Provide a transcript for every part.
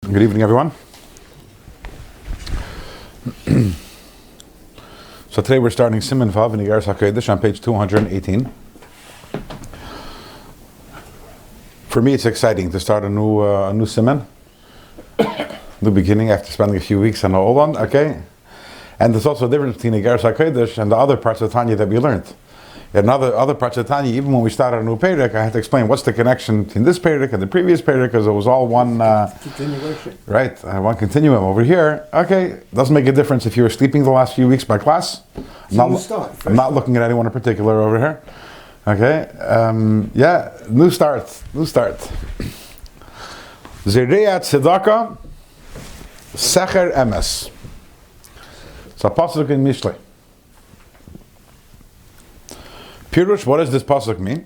Good evening, everyone. So today we're starting Siman Vav in Iggeres HaKodesh on page 218. For me, it's exciting to start a new Siman, new beginning after spending a few weeks on the old one. Okay, and there's also a difference between Iggeres HaKodesh and the other parts of Tanya that we learned. In other parts of Tanya, even when we started a new Perek, I had to explain what's the connection between this Perek and the previous Perek, because it was all one continuation. Right, one continuum. Over here, okay, doesn't make a difference if you were sleeping the last few weeks by class. I'm not looking at anyone in particular over here. Okay, new start. Zereat Tzedakah, Secher Emes. It's a pasuk in Mishlei. Pirush, what does this pasuk mean?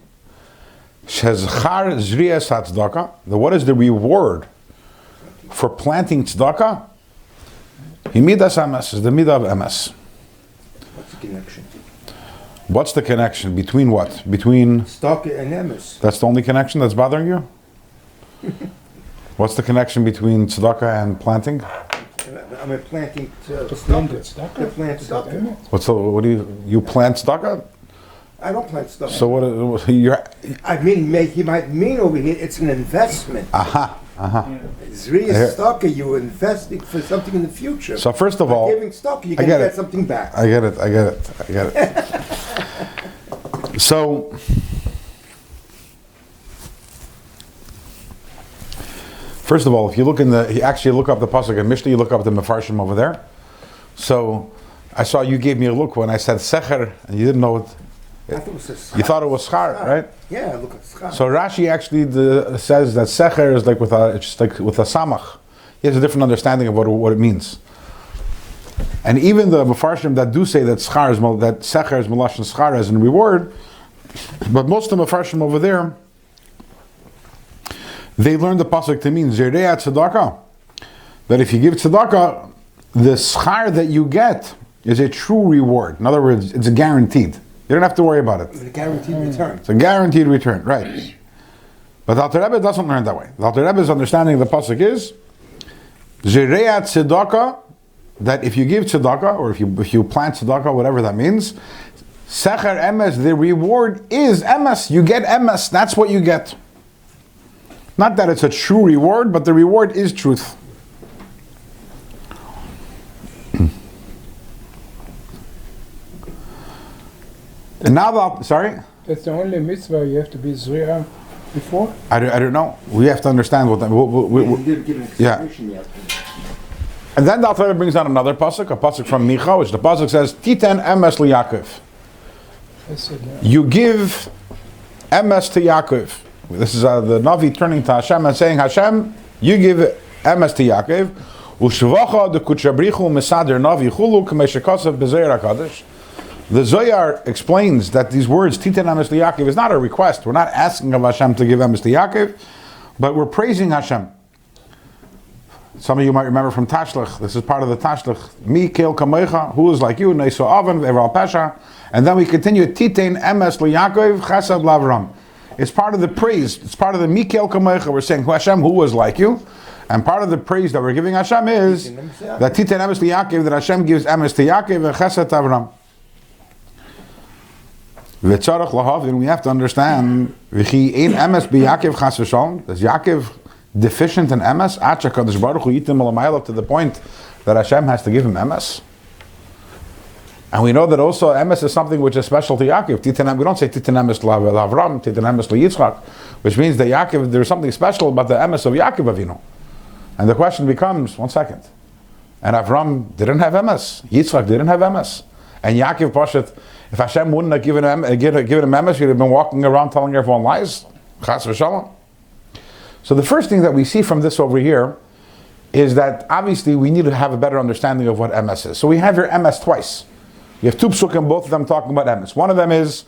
Shezchar zriyas tzedakah. What is the reward for planting tzedakah? Himidas emes is the midah of emes. What's the connection? What's the connection between what? Between tzedakah and emes. That's the only connection that's bothering you? What's the connection between tzedakah and planting? I'm planting tzedakah. What do you plant tzedakah? I don't plant tzedakah. So what you're? I mean, he might mean over here it's an investment. Zriyas tzedakah, you're investing for something in the future. So first of all, giving tzedakah, you can get something back. I get it. So, first of all, if you look look up the pasuk in Mishnah, you look up the Mefarshim over there. So, I saw you gave me a look when I said secher, and you didn't know it. I thought it was schar. You thought it was schar, right? Yeah, look at schar. So Rashi actually says that secher is like with a samach. He has a different understanding of what it means. And even the Mefarshim that do say that secher is melashon schar as a reward, but most of the Mefarshim over there, they learned the pasuk to mean zereat tzedakah, that if you give tzedakah, the schar that you get is a true reward. In other words, it's guaranteed. You don't have to worry about it. It's a guaranteed return. It's a guaranteed return, right? But the Alter Rebbe doesn't learn that way. The Alter Rebbe's understanding of the pasuk is zereat tzedakah, that if you give tzedakah, or if you plant tzedakah, whatever that means, secher emes, the reward is emes. You get emes. That's what you get. Not that it's a true reward, but the reward is truth. And now, sorry? That's the only mitzvah you have to be zriya before? I don't know. We have to understand what that... And then the Alter Rebbe brings down another pasuk, a pasuk from Micha, which the pasuk says, Titen emes liYaakov. You give emes to Yaakov. This is the Navi turning to Hashem and saying, Hashem, you give emes to Yaakov. U'shvacha de kuchabrichu mesader Navi chulu k'meshekasav b'zeir HaKodesh. The Zohar explains that these words, Titen emes to Yaakov, is not a request. We're not asking of Hashem to give emes to Yaakov, but we're praising Hashem. Some of you might remember from Tashlach. This is part of the Tashlach. Mi kel kamecha, who is like you, Neiso Avan, Evral Pesha. And then we continue, Titen emes liYaakov, Chesed Lavram. It's part of the praise. It's part of the Mi kel kamecha. We're saying, Hashem, who was like you? And part of the praise that we're giving Hashem is that Titen emes liYaakov, that Hashem gives emes to Yaakov and Chesed Avram. V'tzarach lahavin, we have to understand, V'chi ein emes b'Yaakov chas v'shalom. Is Yaakov deficient in emes? At HaKodesh Baruch Hu yitim alamayla, to the point that Hashem has to give him emes. And we know that also emes is something which is special to Yaakov. We don't say Titen emes l'Avram, Titen emes l'Yitzchak, which means that Yaakov, there's something special about the emes of Yaakov Avinu. And the question becomes, one second, and Avram didn't have emes, Yitzchak didn't have emes, and Yaakov Pashat, if Hashem wouldn't have given him emes, he'd have been walking around telling everyone lies. Chas v'shalom. So the first thing that we see from this over here is that obviously we need to have a better understanding of what emes is. So we have here emes twice. You have two psukim, both of them talking about emes. One of them is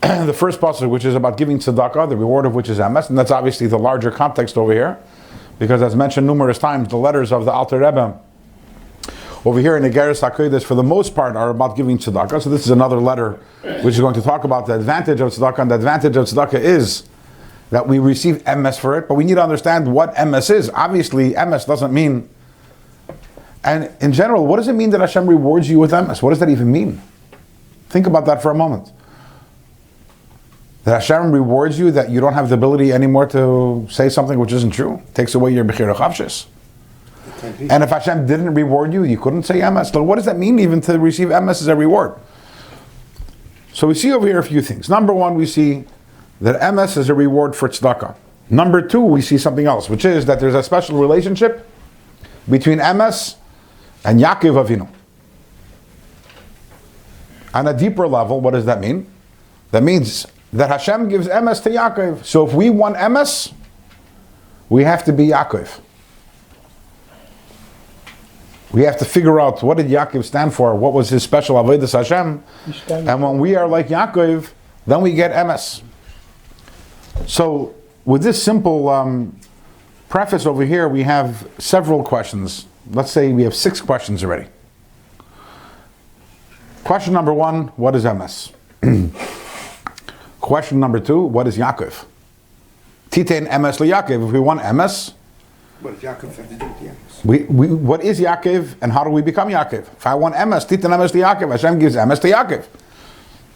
the first pasuk, which is about giving tzedakah, the reward of which is emes, and that's obviously the larger context over here, because as mentioned numerous times, the letters of the Alter Rebbe over here in Iggeres HaKodesh, for the most part, are about giving tzedakah. So this is another letter which is going to talk about the advantage of tzedakah, and the advantage of tzedakah is that we receive emes for it, but we need to understand what emes is. Obviously, emes doesn't mean, and in general, what does it mean that Hashem rewards you with emes? What does that even mean? Think about that for a moment. That Hashem rewards you, that you don't have the ability anymore to say something which isn't true, takes away your bechira chavshis. And if Hashem didn't reward you, you couldn't say emes. So what does that mean even to receive emes as a reward? So we see over here a few things. Number one, we see that emes is a reward for tzedakah. Number two, we see something else, which is that there's a special relationship between emes and Yaakov Avinu. On a deeper level, what does that mean? That means that Hashem gives emes to Yaakov. So if we want emes, we have to be Yaakov. We have to figure out what did Yaakov stand for, what was his special avodas Hashem, and when we are like Yaakov, then we get emes. So with this simple preface over here, we have several questions. Let's say we have 6 questions already. Question number 1, what is emes? Question number 2, what is Yaakov? Titein emes liYaakov. If we want emes, What does Yaakov have to do with the emes? what is Yaakov and how do we become Yaakov? If I want emes, titein emes liYaakov. Hashem gives emes to Yaakov.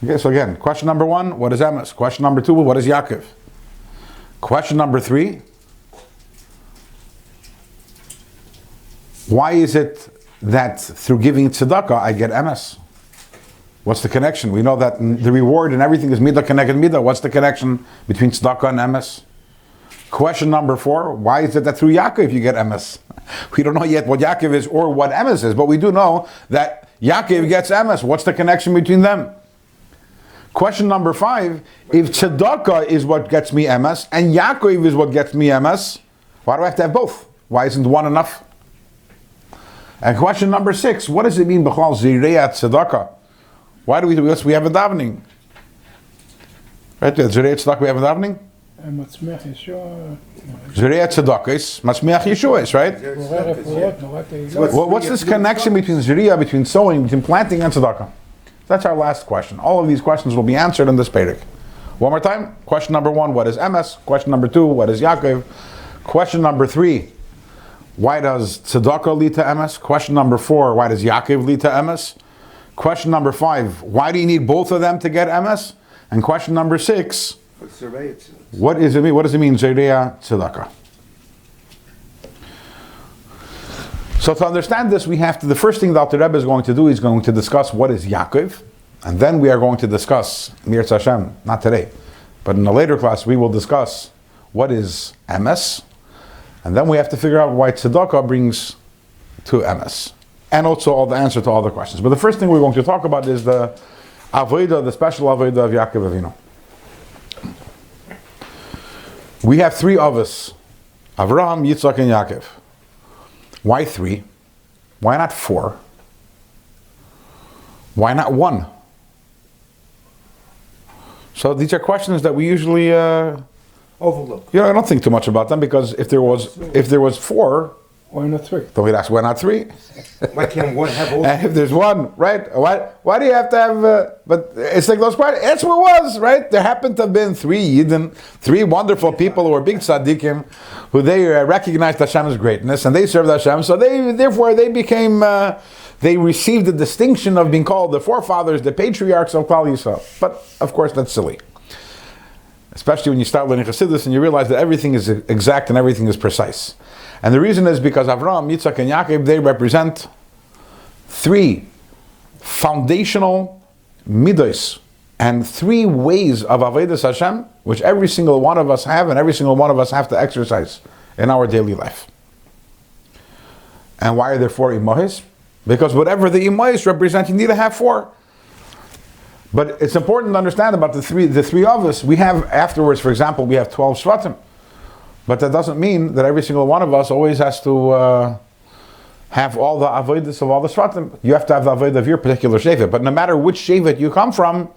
Okay, so again, question number 1, what is emes? Question number 2, what is Yaakov? Question number 3, why is it that through giving tzedakah I get emes? What's the connection? We know that the reward and everything is midah connected midah. What's the connection between tzedakah and emes? Question number 4, why is it that through Yaakov you get emes? We don't know yet what Yaakov is or what emes is, but we do know that Yaakov gets emes. What's the connection between them? Question number 5, if tzedakah is what gets me emes and Yaakov is what gets me emes, why do I have to have both? Why isn't one enough? And question number 6, what does it mean b'chol zirei tzedakah? Why do we do this? We have a davening. Right? Zirei tzedakah, we have a davening? מצמיח ישוע. Zirei tzedakah is Masmiach Yeshuas, right? בורא רפואות, נורא תהילות. What's this connection between ziriyah, between sowing, between planting and tzedakah? That's our last question. All of these questions will be answered in this Perek. One more time. Question number 1, what is emes? Question number 2, what is Yaakov? Question number 3, why does tzedakah lead to emes? Question number 4, why does Yaakov lead to emes? Question number 5, why do you need both of them to get emes? And question number 6, what does it mean? What does it mean, ziriyah tzedakah? So to understand this, we have to, the first thing that the Rebbe is going to do is going to discuss what is Yaakov, and then we are going to discuss Mirz Hashem, not today, but in a later class we will discuss what is emes, and then we have to figure out why tzedakah brings to emes, and also all the answer to all the questions. But the first thing we're going to talk about is the avodah, the special avodah of Yaakov Avinu. We have 3 avos, Avraham, Yitzchak, and Yaakov. Why 3? Why not 4? Why not 1? So these are questions that we usually Overlook. I don't think too much about them, because if there was 4, Why not 3? then we'd ask why not 3? Why can't one have all? And if there's 1, right? Why do you have to have? But it's like those questions. That's what it was, right? There happened to have been 3 Yidden, 3 wonderful people who were big tzaddikim, who they recognized Hashem's greatness and they served Hashem. So they became. They received the distinction of being called the forefathers, the patriarchs of Klal Yisrael. But of course, that's silly. Especially when you start learning Chassidus and you realize that everything is exact and everything is precise. And the reason is because Avraham, Yitzchak, and Yaakov, they represent 3 foundational midos and 3 ways of avodas Hashem, which every single one of us have and every single one of us have to exercise in our daily life. And why are there 4 imohis? Because whatever the imohis represent, you need to have 4. But it's important to understand about the three of us. We have afterwards, for example, we have 12 shvatim. But that doesn't mean that every single one of us always has to have all the avodas of all the shvatim. You have to have the avodah of your particular shevet. But no matter which shevet you come from,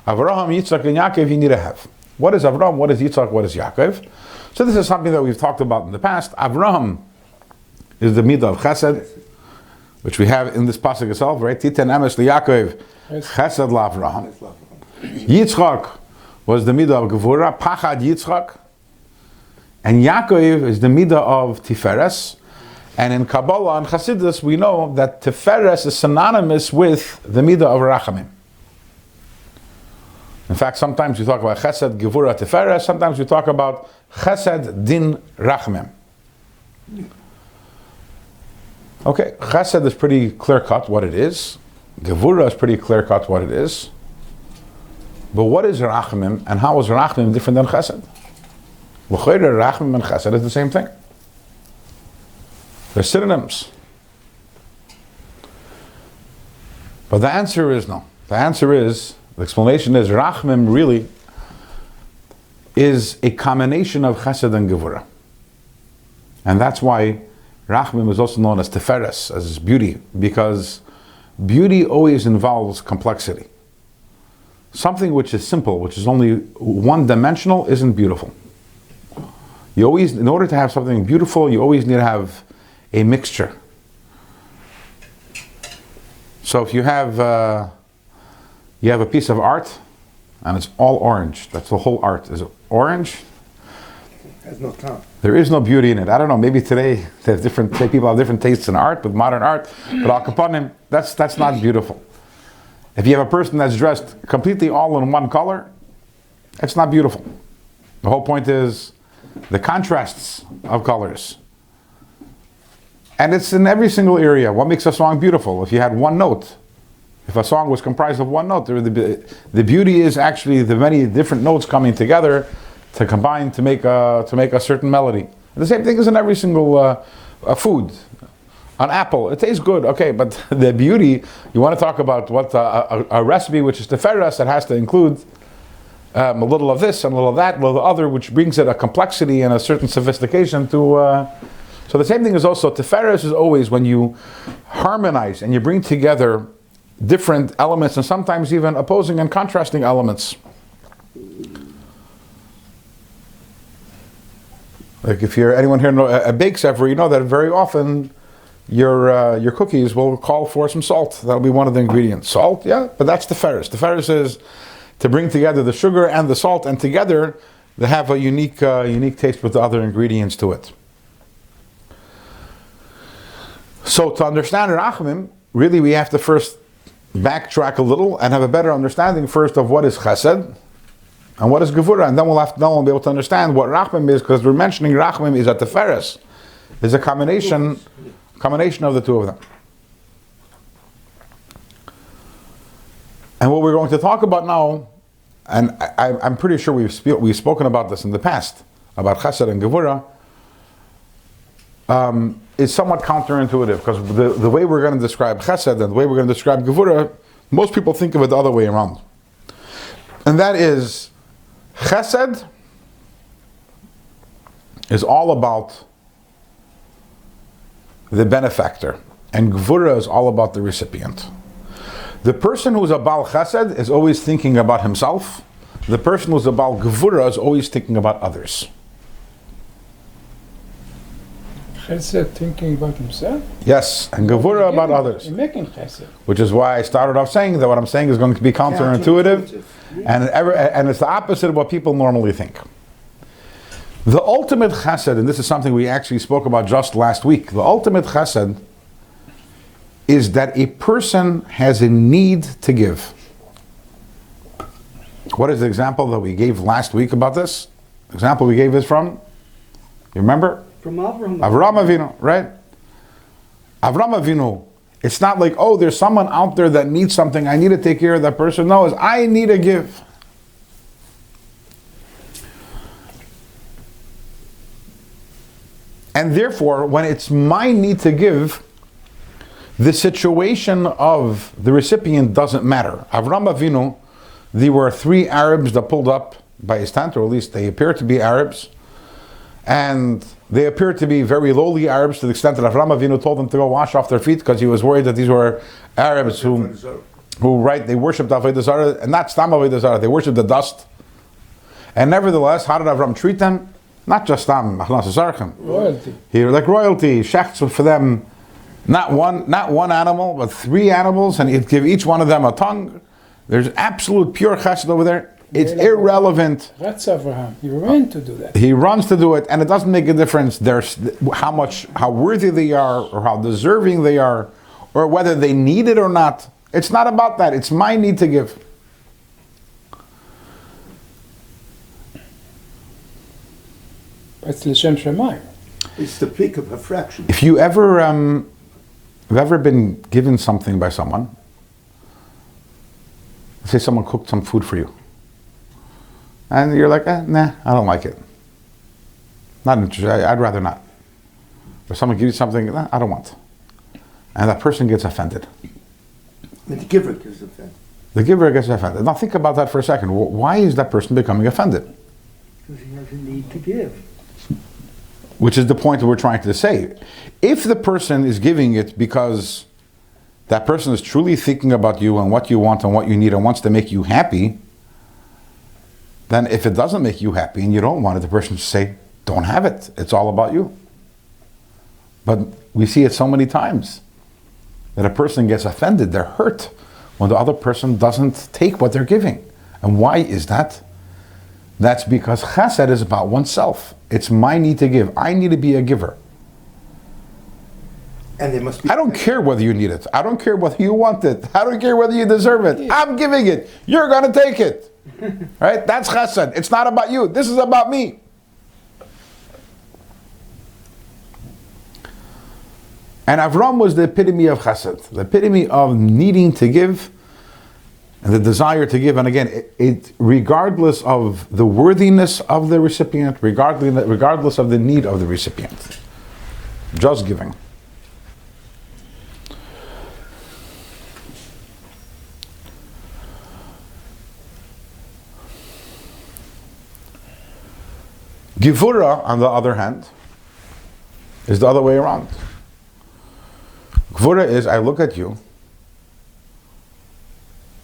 Avraham, Yitzchak, and Yaakov, you need to have. What is Avraham? What is Yitzchak? What is Yaakov? So this is something that we've talked about in the past. Avraham is the midah of Hesed, which we have in this pasuk itself, right? Titen emes liYaakov, Hesed la'Avraham. Yitzchak was the midah of Gevorah, Pachad Yitzchak. And Yaakov is the midah of Tiferes. And in Kabbalah and Chassidus, we know that Tiferes is synonymous with the midah of Rachamim. In fact, sometimes we talk about Chesed, Gevorah, Tiferes. Sometimes we talk about Chesed, Din, Rachamim. Okay, Chesed is pretty clear-cut what it is. Gevorah is pretty clear-cut what it is. But what is Rachamim, and how is Rachamim different than Chesed? Rachamim and Chesed is the same thing. They're synonyms. But the answer is no. The explanation is Rachamim really is a combination of Chesed and Gevorah. And that's why Rachamim is also known as Tiferes, as beauty, because beauty always involves complexity. Something which is simple, which is only one-dimensional, isn't beautiful. You always, in order to have something beautiful, you always need to have a mixture. So if you have a piece of art, and it's all orange, that's the whole art. Is it orange? Has no time. There is no beauty in it. I don't know, maybe today people have different tastes in art, with modern art, but al kapanim, that's not beautiful. If you have a person that's dressed completely all in one color, it's not beautiful. The whole point is the contrasts of colors. And it's in every single area. What makes a song beautiful? If you had one note, if a song was comprised of one note, the beauty is actually the many different notes coming together to combine to make a certain melody. And the same thing is in every single food. An apple, it tastes good, okay, but the beauty, you want to talk about what a recipe which is Tiferes that has to include a little of this and a little of that, a little of the other, which brings it a complexity and a certain sophistication to. So the same thing is also Tiferes is always when you harmonize and you bring together different elements and sometimes even opposing and contrasting elements. Like if anyone here know a bake sefer, you know that very often your cookies will call for some salt. That'll be one of the ingredients. Salt, yeah, but that's Tiferes. Tiferes is to bring together the sugar and the salt, and together they have a unique taste with the other ingredients to it. So to understand Rachamim, really we have to first backtrack a little and have a better understanding first of what is Chesed and what is Gevorah, and then we'll be able to understand what Rachamim is, because we're mentioning Rachamim is at Tiferes. Is a combination of the two of them. And what we're going to talk about now, and I'm pretty sure we've spoken about this in the past, about Chesed and Gevorah, is somewhat counterintuitive, because the way we're going to describe Chesed and the way we're going to describe Gevorah, most people think of it the other way around. And that is, Chesed is all about the benefactor, and Gevorah is all about the recipient. The person who's a Baal Chesed is always thinking about himself. The person who's a Baal Gevorah is always thinking about others. Chesed thinking about himself? Yes, and Gevorah about others. You're making Chesed. Which is why I started off saying that what I'm saying is going to be counterintuitive, and it's the opposite of what people normally think. The ultimate Chesed, and this is something we actually spoke about just last week, the ultimate Chesed is that a person has a need to give. What is the example that we gave last week about this? The example we gave is from, you remember? From Avraham Avinu, right? Avram Avinu. It's not like, oh, there's someone out there that needs something, I need to take care of that person. No, it's I need to give. And therefore, when it's my need to give, the situation of the recipient doesn't matter. Avram Avinu, there were 3 Arabs that pulled up by his tent, or at least they appear to be Arabs. And they appear to be very lowly Arabs, to the extent that Avram Avinu told them to go wash off their feet, because he was worried that these were Arabs who they worshipped Avodah Zarah, and not Stam Avodah Zarah, they worshipped the dust. And nevertheless, how did Avram treat them? Not just Stam, Royalty. He like royalty, shechts for them, not one animal, but 3 animals, and he'd give each one of them a tongue. There's absolute pure chesed over there. It's irrelevant. Avraham. He ran to do that. He runs to do it, and it doesn't make a difference. There's how worthy they are, or how deserving they are, or whether they need it or not. It's not about that. It's my need to give. It's l'shem shemayim. It's the peak of a fraction. If you ever have ever been given something by someone, say someone cooked some food for you, and you're like, nah, I don't like it. Not interested. I'd rather not. Or someone gives you something, nah, I don't want. And that person gets offended. And the giver gets offended. The giver gets offended. Now think about that for a second. Why is that person becoming offended? Because he has a need to give. Which is the point that we're trying to say. If the person is giving it because that person is truly thinking about you and what you want and what you need and wants to make you happy, then if it doesn't make you happy and you don't want it, the person should say, don't have it. It's all about you. But we see it so many times that a person gets offended, they're hurt when the other person doesn't take what they're giving. And why is that? That's because Hesed is about oneself. It's my need to give. I need to be a giver. And there must be. I don't care whether you need it. I don't care whether you want it. I don't care whether you deserve it. I'm giving it. You're going to take it. Right? That's Hesed. It's not about you. This is about me. And Avram was the epitome of Chesed, the epitome of needing to give and the desire to give. And again, it regardless of the worthiness of the recipient, regardless of the need of the recipient, just giving. Gevorah, on the other hand, is the other way around. Gevorah is, I look at you,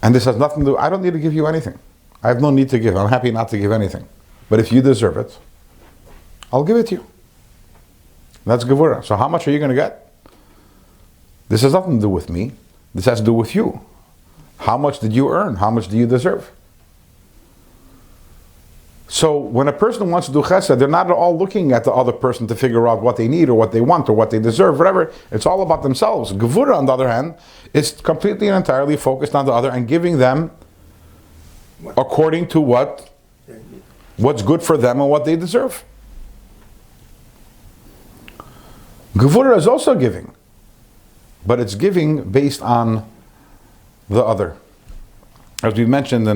and this has nothing to do, I don't need to give you anything. I have no need to give. I'm happy not to give anything. But if you deserve it, I'll give it to you. That's Gevorah. So how much are you going to get? This has nothing to do with me. This has to do with you. How much did you earn? How much do you deserve? So when a person wants to do chesed, they're not at all looking at the other person to figure out what they need or what they want or what they deserve, whatever. It's all about themselves. Gevorah, on the other hand, is completely and entirely focused on the other and giving them according to what's good for them and what they deserve. Gevorah is also giving, but it's giving based on the other. As we mentioned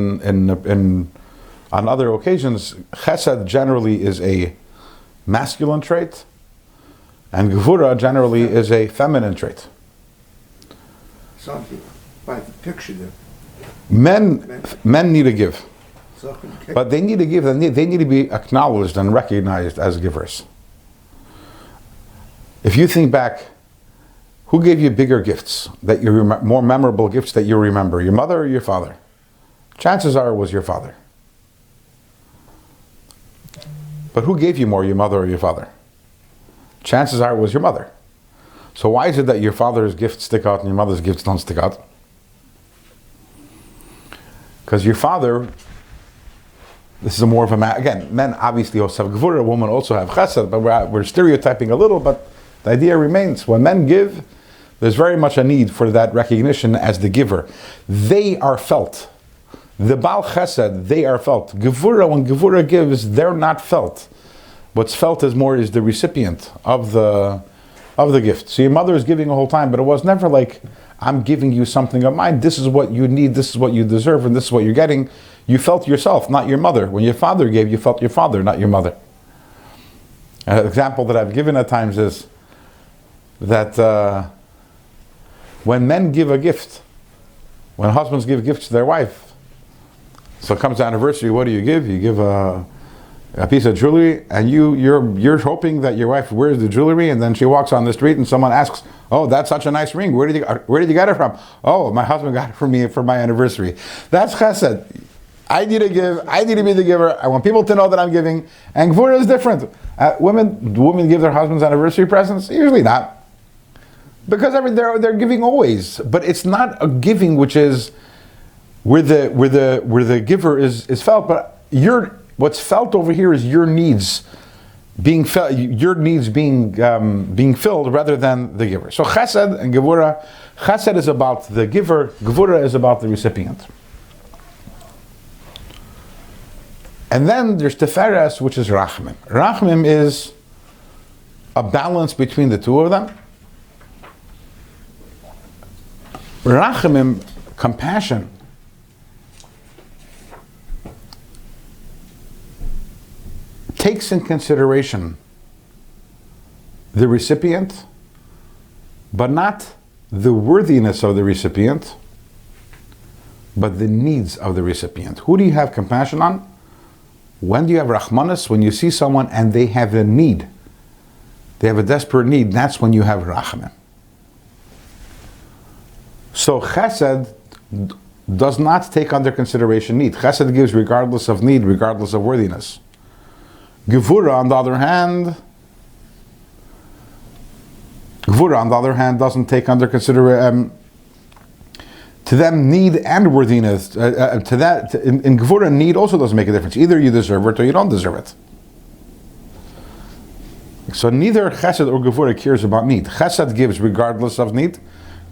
on other occasions, Chesed generally is a masculine trait, and Gevorah generally is a feminine trait. Something by the picture there. Men need to give, but they need to give. They need to be acknowledged and recognized as givers. If you think back, who gave you bigger gifts that you more memorable gifts that you remember? Your mother or your father? Chances are it was your father. But who gave you more, your mother or your father? Chances are it was your mother. So why is it that your father's gifts stick out and your mother's gifts don't stick out? Because your father, this is more of a again, men obviously also have Gevorah, women also have Chesed, but we're stereotyping a little, but the idea remains, when men give, there's very much a need for that recognition as the giver. They are felt. The Baal Chesed, they are felt. Gevorah, when Gevorah gives, they're not felt. What's felt is the recipient of the gift. So your mother is giving the whole time, but it was never like, I'm giving you something of mine. This is what you need, this is what you deserve, and this is what you're getting. You felt yourself, not your mother. When your father gave, you felt your father, not your mother. An example that I've given at times is that when men give a gift, when husbands give gifts to their wife, so it comes to anniversary, what do? You give a piece of jewelry, and you're hoping that your wife wears the jewelry, and then she walks on the street and someone asks, oh, that's such a nice ring, where did you get it from? Oh, my husband got it for me for my anniversary. That's chesed. I need to give, I need to be the giver, I want people to know that I'm giving, and Gevorah is different. Do women give their husbands anniversary presents? Usually not. Because they're giving always, but it's not a giving which is where the giver is felt, but what's felt over here is your needs being felt, being filled rather than the giver. So Chesed and Gevorah, Chesed is about the giver, Gevorah is about the recipient. And then there's Tiferes, which is Rakhim. Rakhim is a balance between the two of them. Rakhim, compassion, takes in consideration the recipient, but not the worthiness of the recipient, but the needs of the recipient. Who do you have compassion on? When do you have Rachmanis? When you see someone and they have a need, they have a desperate need, that's when you have Rachamim. So Chesed does not take under consideration need. Chesed gives regardless of need, regardless of worthiness. Gevorah, on the other hand, doesn't take under consideration. To them, need and worthiness. In Gevorah, need also doesn't make a difference. Either you deserve it or you don't deserve it. So neither Chesed or Gevorah cares about need. Chesed gives regardless of need.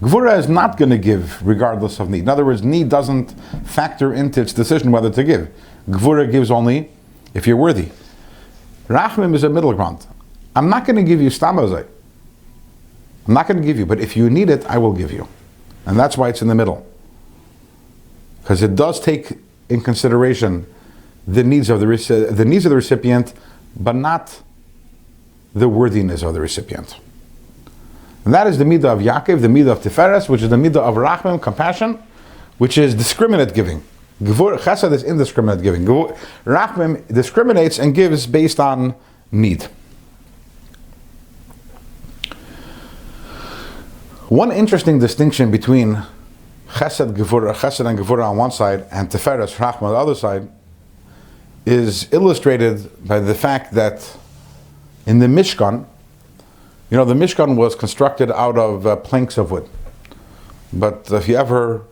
Gevorah is not going to give regardless of need. In other words, need doesn't factor into its decision whether to give. Gevorah gives only if you're worthy. Rachmim is a middle ground. I'm not going to give you stamazai. I'm not going to give you, but if you need it, I will give you. And that's why it's in the middle. Because it does take in consideration the needs of the recipient, but not the worthiness of the recipient. And that is the midah of Yaakov, the midah of Tiferes, which is the midah of Rachmim, compassion, which is discriminate giving. Chesed is indiscriminate giving. Rachmim discriminates and gives based on need. One interesting distinction between Chesed and Gevorah on one side and Tiferes, Rachmim on the other side is illustrated by the fact that in the Mishkan, the Mishkan was constructed out of planks of wood. But if you ever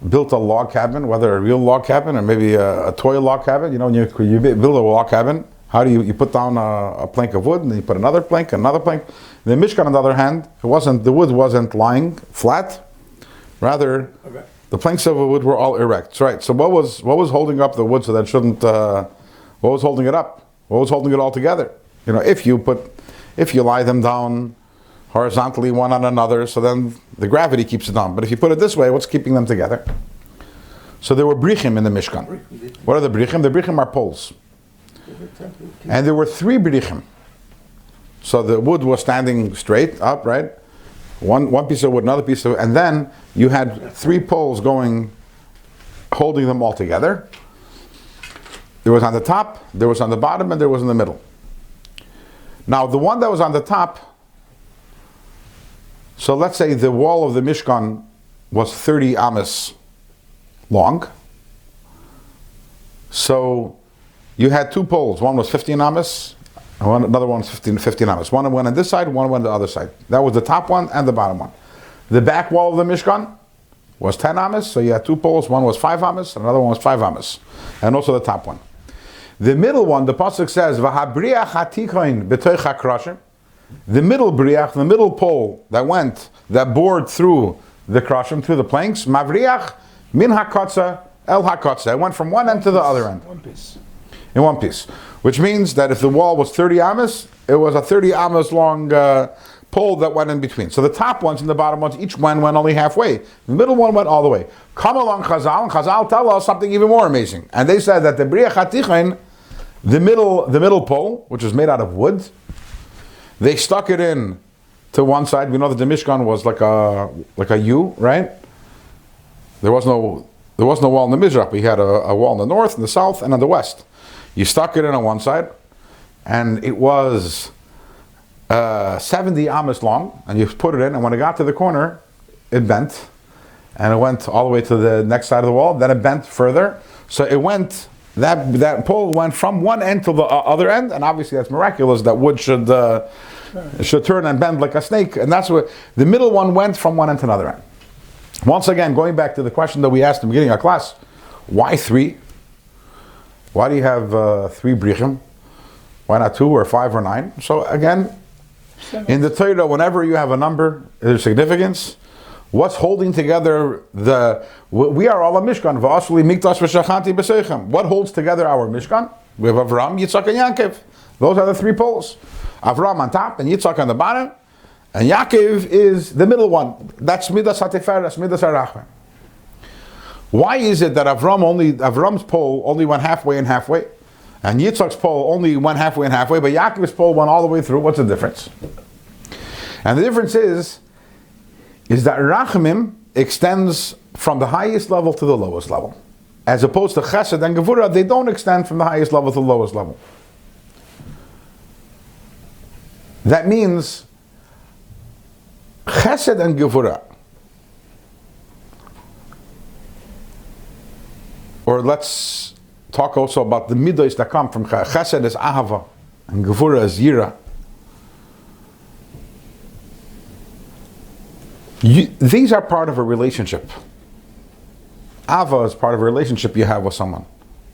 built a log cabin, whether a real log cabin or maybe a toy log cabin, when you build a log cabin, how do you put down a plank of wood and then you put another plank. The Mishkan, on the other hand, the wood wasn't lying flat, rather the planks of wood were all erect. Right. So what was holding up the wood so that shouldn't? What was holding it up? What was holding it all together? If you lie them down horizontally one on another, so then the gravity keeps it down. But if you put it this way, what's keeping them together? So there were brichim in the Mishkan. What are the brichim? The brichim are poles. And there were 3 brichim. So the wood was standing straight up, right? One piece of wood, another piece of wood, and then you had 3 poles holding them all together. There was on the top, there was on the bottom, and there was in the middle. Now the one that was on the top, so let's say the wall of the Mishkan was 30 amas long. So you had 2 poles. One was 15 amas, and another one was 15 amas. One went on this side, one went on the other side. That was the top one and the bottom one. The back wall of the Mishkan was 10 amas, so you had 2 poles. One was 5 amas, and another one was 5 amas. And also the top one. The middle one, the pasuk says, "V'habriach hatikoin b'toich hakrashim." The middle briach, the middle pole that bored through the krashim, through the planks, mavriach min hakotza el hakotza. It went from one end to the other end. In one piece. Which means that if the wall was 30 amas, it was a 30 amas long pole that went in between. So the top ones and the bottom ones, each one went only halfway. The middle one went all the way. Come along Chazal, and Chazal tell us something even more amazing. And they said that the briach hatichain, the middle pole, which was made out of wood, they stuck it in to one side. We know that the Mishkan was like a U, right? There was no wall in the Mizrach. We had a wall in the north, in the south, and on the west. You stuck it in on one side, and it was 70 amas long, and you put it in, and when it got to the corner, it bent, and it went all the way to the next side of the wall. Then it bent further, so it went. That pole went from one end to the other end, and obviously that's miraculous that wood should turn and bend like a snake, and that's what the middle one went from one end to another end. Once again, going back to the question that we asked in the beginning of class, why 3? Why do you have 3 brichim? Why not 2 or 5 or 9? So again, in the Torah, whenever you have a number, there's significance. What's holding together we are all a Mishkan. V'asli mikdash v'shachanti b'seichem. What holds together our Mishkan? We have Avram, Yitzchak, and Yaakov. Those are the 3 poles. Avram on top and Yitzchak on the bottom. And Yaakov is the middle one. That's Midas HaTiferes, Midas HaRachim. Why is it that Avram's pole only went halfway and halfway, and Yitzchak's pole only went halfway and halfway, but Yaakov's pole went all the way through? What's the difference? And the difference is that Rakhim extends from the highest level to the lowest level. As opposed to Hesed and Gevorah, they don't extend from the highest level to the lowest level. That means Hesed and Gevorah, or let's talk also about the midos that come from Chesed is Ahava and Gevorah is Yira. These are part of a relationship. Ava is part of a relationship you have with someone.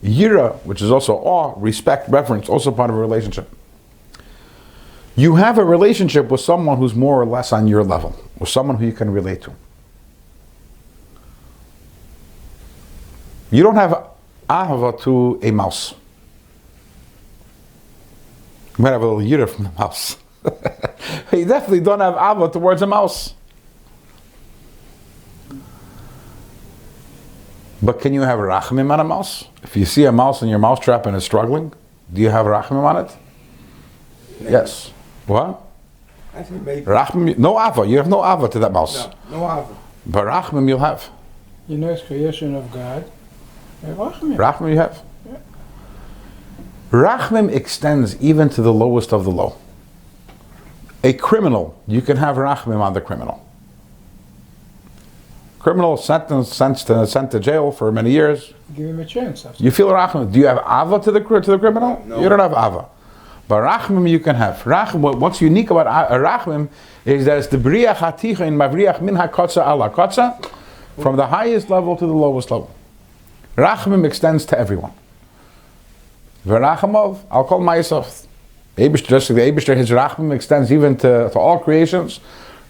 Yira, which is also awe, respect, reverence, also part of a relationship. You have a relationship with someone who's more or less on your level, with someone who you can relate to. You don't have ahava to a mouse. You might have a little yira from the mouse. You definitely don't have ahava towards a mouse. But can you have rachmim on a mouse? If you see a mouse in your mouse trap and it's struggling, do you have rachmim on it? Maybe. Yes. What? I think maybe. Rachmim, no ava. You have no ava to that mouse. No ava. But rachmim you'll have. You know, it's creation of God. Rakhim. Rakhim you have. Yeah. Rachmim extends even to the lowest of the low. A criminal, you can have rachmim on the criminal. Criminal sent to jail for many years. Give him a chance. You feel rachmim. Do you have ava to the criminal? No. You don't have ava. But rachmim you can have. Rachmim, what's unique about rachmim is that it's the briach haticha in mavriach min hakotza ala kotza, from the highest level to the lowest level. Rachmim extends to everyone. V'rachamov, I'll call myself. Just like the Eibishter, his rachmim extends even to all creations,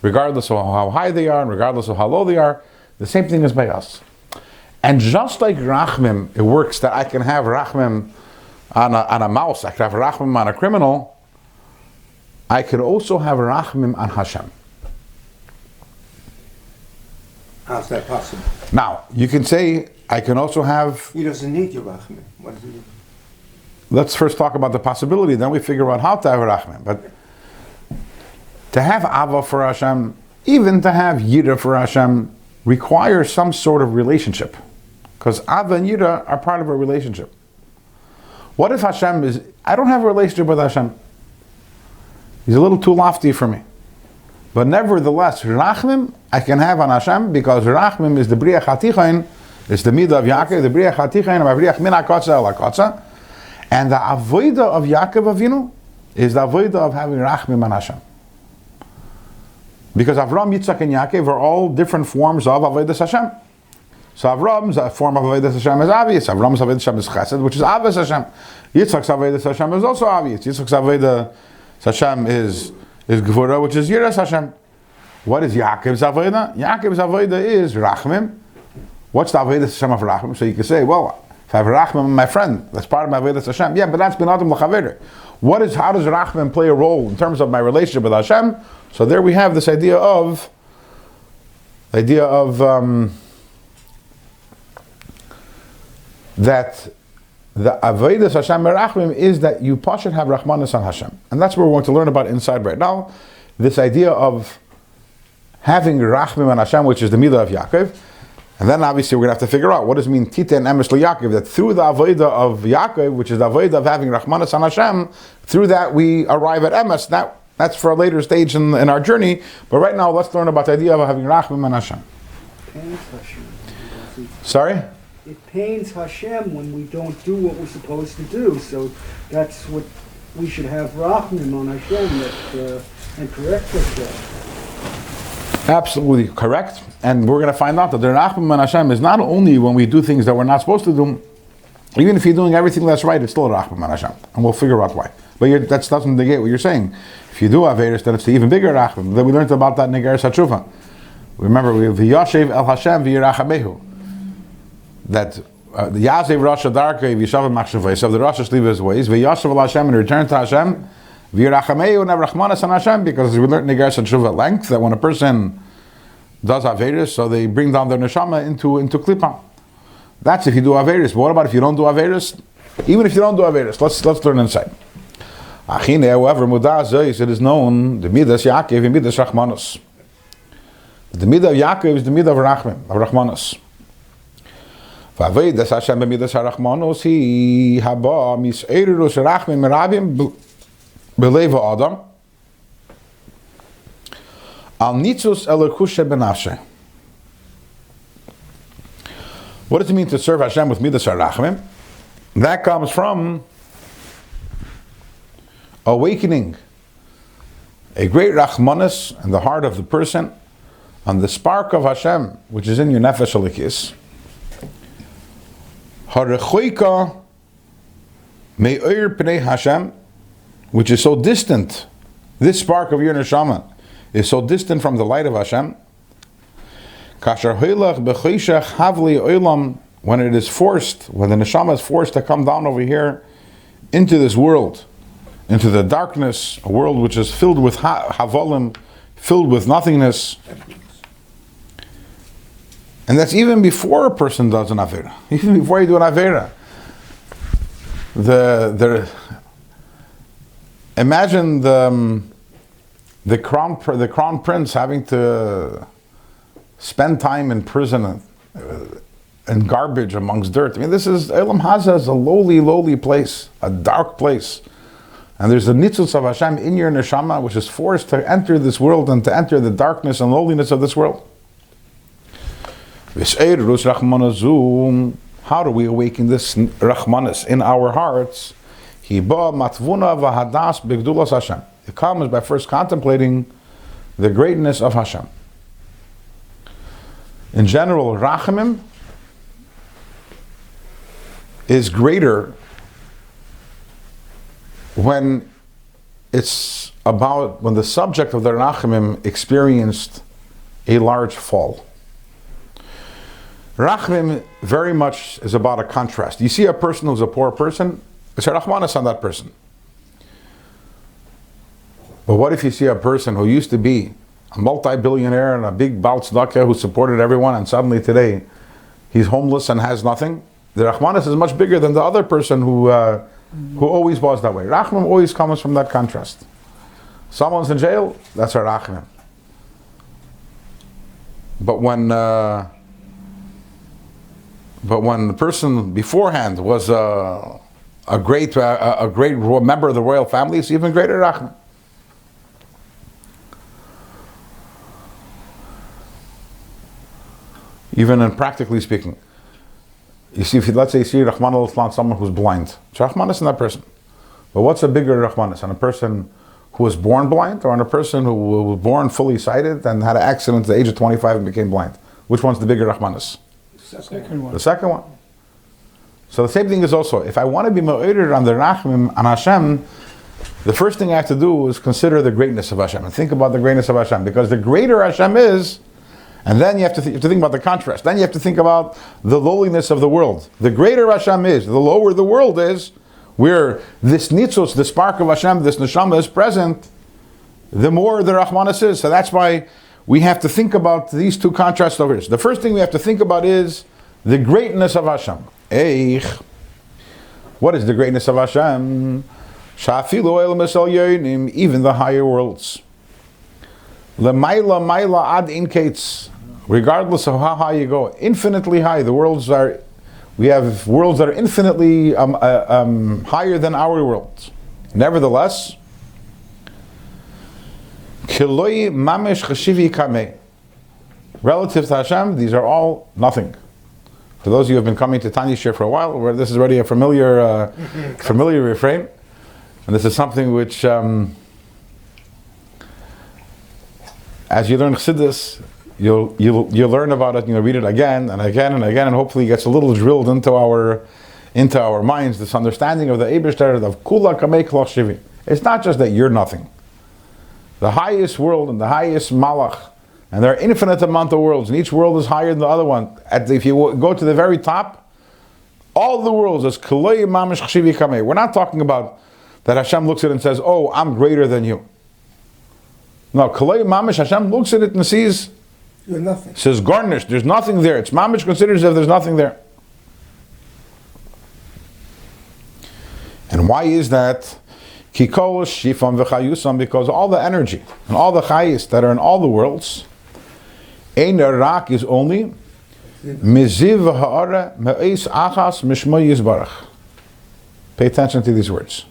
regardless of how high they are and regardless of how low they are. The same thing is by us. And just like rachmim, it works that I can have rachmim on a mouse, I can have rachmim on a criminal, I can also have rachmim on Hashem. How's that possible? Now, you can say, I can also have... He doesn't need your rachmim. What does he do? Let's first talk about the possibility, then we figure out how to have rachmim. But to have ava for Hashem, even to have yira for Hashem, requires some sort of relationship. Because ava and yira are part of a relationship. What if Hashem is... I don't have a relationship with Hashem. He's a little too lofty for me. But nevertheless, rachmim I can have on Hashem, because rachmim is the briach hatichain, it's the midah of Yaakov, the briach hatichain, briach min hakotza el hakotza. And the avodah of Yaakov Avinu is the avodah of having rachmim on Hashem. Because Avram, Yitzchak, and Yaakov are all different forms of avodas Hashem. So Avram's form of avodas Hashem is obvious. Avram's avodas Hashem is chesed, which is avos Hashem. Yitzchak's avodas Hashem is also obvious. Yitzchak's avodas Hashem is Gevorah, which is yiras Hashem. What is Yaakov's avodah? Yaakov's avodah is rachmim. What's the avodas Hashem of rachmim? So you can say, well, if I have rachmim on my friend, that's part of my avodas Hashem. Yeah, but that's bin adam l'chaver. How does rachmim play a role in terms of my relationship with Hashem? So there we have this idea of that the avodas Hashem merachmim is that you should have rachmanis on Hashem, and that's what we're going to learn about inside right now. This idea of having rachmim on Hashem, which is the midah of Yaakov, and then obviously we're going to have to figure out what does it mean tita and emes Yaakov, that through the avodah of Yaakov, which is the avodah of having rachmanis on Hashem, through that we arrive at emes. That's for a later stage in our journey. But right now, let's learn about the idea of having rachmim on Hashem. Pains Hashem. Sorry? It pains Hashem when we don't do what we're supposed to do. So that's what we should have rachmim on Hashem and correct us there. Absolutely correct. And we're going to find out that the Rachim and Hashem is not only when we do things that we're not supposed to do, even if you're doing everything that's right, it's still a Rachim and Hashem. And we'll figure out why. But that doesn't negate what you're saying. If you do Averis, then it's the even bigger Rachim. Then we learned about that in Iggeres HaTshuva. Remember, we have V'yashev el Hashem v'yirachamehu. That the Yazev Rosh Hadarkei v'yishav machshavei. So the Rosh leave his ways. V'yashev el Hashem and return to Hashem. V'yirachamehu and have Rachmanas on Hashem. Because we learned in Iggeres HaTshuva at length that when a person does Averis, so they bring down their neshama into Klippa. That's if you do Averis. But what about if you don't do Averis? Even if you don't do Averis, let's learn inside. Achine, however, Mudaz, it is known, the Midas Yaakov and Midas Rachmanos. The Midah of Yaakov is the Midah of Rakhim, of Rachmanos. V'aveidas Hashem b'Midas HaRachmanos hi haba mis'eirus Rachmim merabim b'leva Adam al nitzus elokushe benafshe. What does it mean to serve Hashem with Midas HaRachmim? That comes from awakening a great Rachmanis in the heart of the person, on the spark of Hashem, which is in your nefesh alikis. Harechoika me'ir pnei Hashem, which is so distant. This spark of your neshama is so distant from the light of Hashem. Kasher hoilach b'choshech havli olam, when it is forced, when the neshama is forced to come down over here into this world, into the darkness, a world which is filled with havolim, filled with nothingness. And that's even before a person does an Avera. Even before you do an Avera. Imagine the crown prince having to spend time in prison and garbage amongst dirt. I mean, this is, Elam Haza is a lowly place, a dark place. And there's the nitzutz of Hashem in your neshama, which is forced to enter this world and to enter the darkness and lowliness of this world. How do we awaken this Rachmanis in our hearts? It comes by first contemplating the greatness of Hashem. In general, Rachamim is greater when it's about when the subject of the Rachamim experienced a large fall. Rakhim very much is about a contrast. You see a person who's a poor person, it's a Rachmanis on that person. But what if you see a person who used to be a multi-billionaire and a big Baal Tzedakah who supported everyone, and suddenly today he's homeless and has nothing? The Rachmanis is much bigger than the other person who always was that way. Rachmim always comes from that contrast. Someone's in jail, that's a Rachmim. But when the person beforehand was a great member of the royal family, it's even greater Rakhim. Even in practically speaking, you see, let's say you see Rahman al-Islam, someone who's blind. It's Rahmanis in that person. But what's a bigger Rahmanis? On a person who was born blind, or on a person who was born fully sighted and had an accident at the age of 25 and became blind? Which one's the bigger Rahmanis? Second one. The second one. So the same thing is also, if I want to be ma'orer on the Rachim and Hashem, the first thing I have to do is consider the greatness of Hashem and think about the greatness of Hashem, because the greater Hashem is, and then you have to think about the contrast. Then you have to think about the lowliness of the world. The greater Hashem is, the lower the world is, where this nitzos, the spark of Hashem, this neshama is present, the more the Rahmanis is. So that's why we have to think about these two contrasts over here. So the first thing we have to think about is the greatness of Hashem. Eich. What is the greatness of Hashem? Even the higher worlds. Lemaila ad inkates. Regardless of how high you go, infinitely high. We have worlds that are infinitely higher than our worlds. Nevertheless, relative to Hashem, these are all nothing. For those of you who have been coming to Tanya share for a while, where this is already a familiar refrain, and this is something which as you learn Chassidus, you'll learn about it, read it again and again and again, and hopefully it gets a little drilled into our minds, this understanding of the Eibishter of Kula Kamei Kloch Shivi. It's not just that you're nothing. The highest world and the highest malach, and there are infinite amount of worlds, and each world is higher than the other one. If you go to the very top, all the worlds is Kulei Mamish Chshivi Kamei. We're not talking about that Hashem looks at it and says, "Oh, I'm greater than you." No, Kulei Mamish, Hashem looks at it and sees, You're nothing. says garnished. There's nothing there. It's Mamish considers as if there's nothing there. And why is that? Kikol shifam v'chayusam, because all the energy and all the chayis that are in all the worlds, ein rak is only miziv ha'ara me'is achas mishmo yizbarach. Pay attention to these words.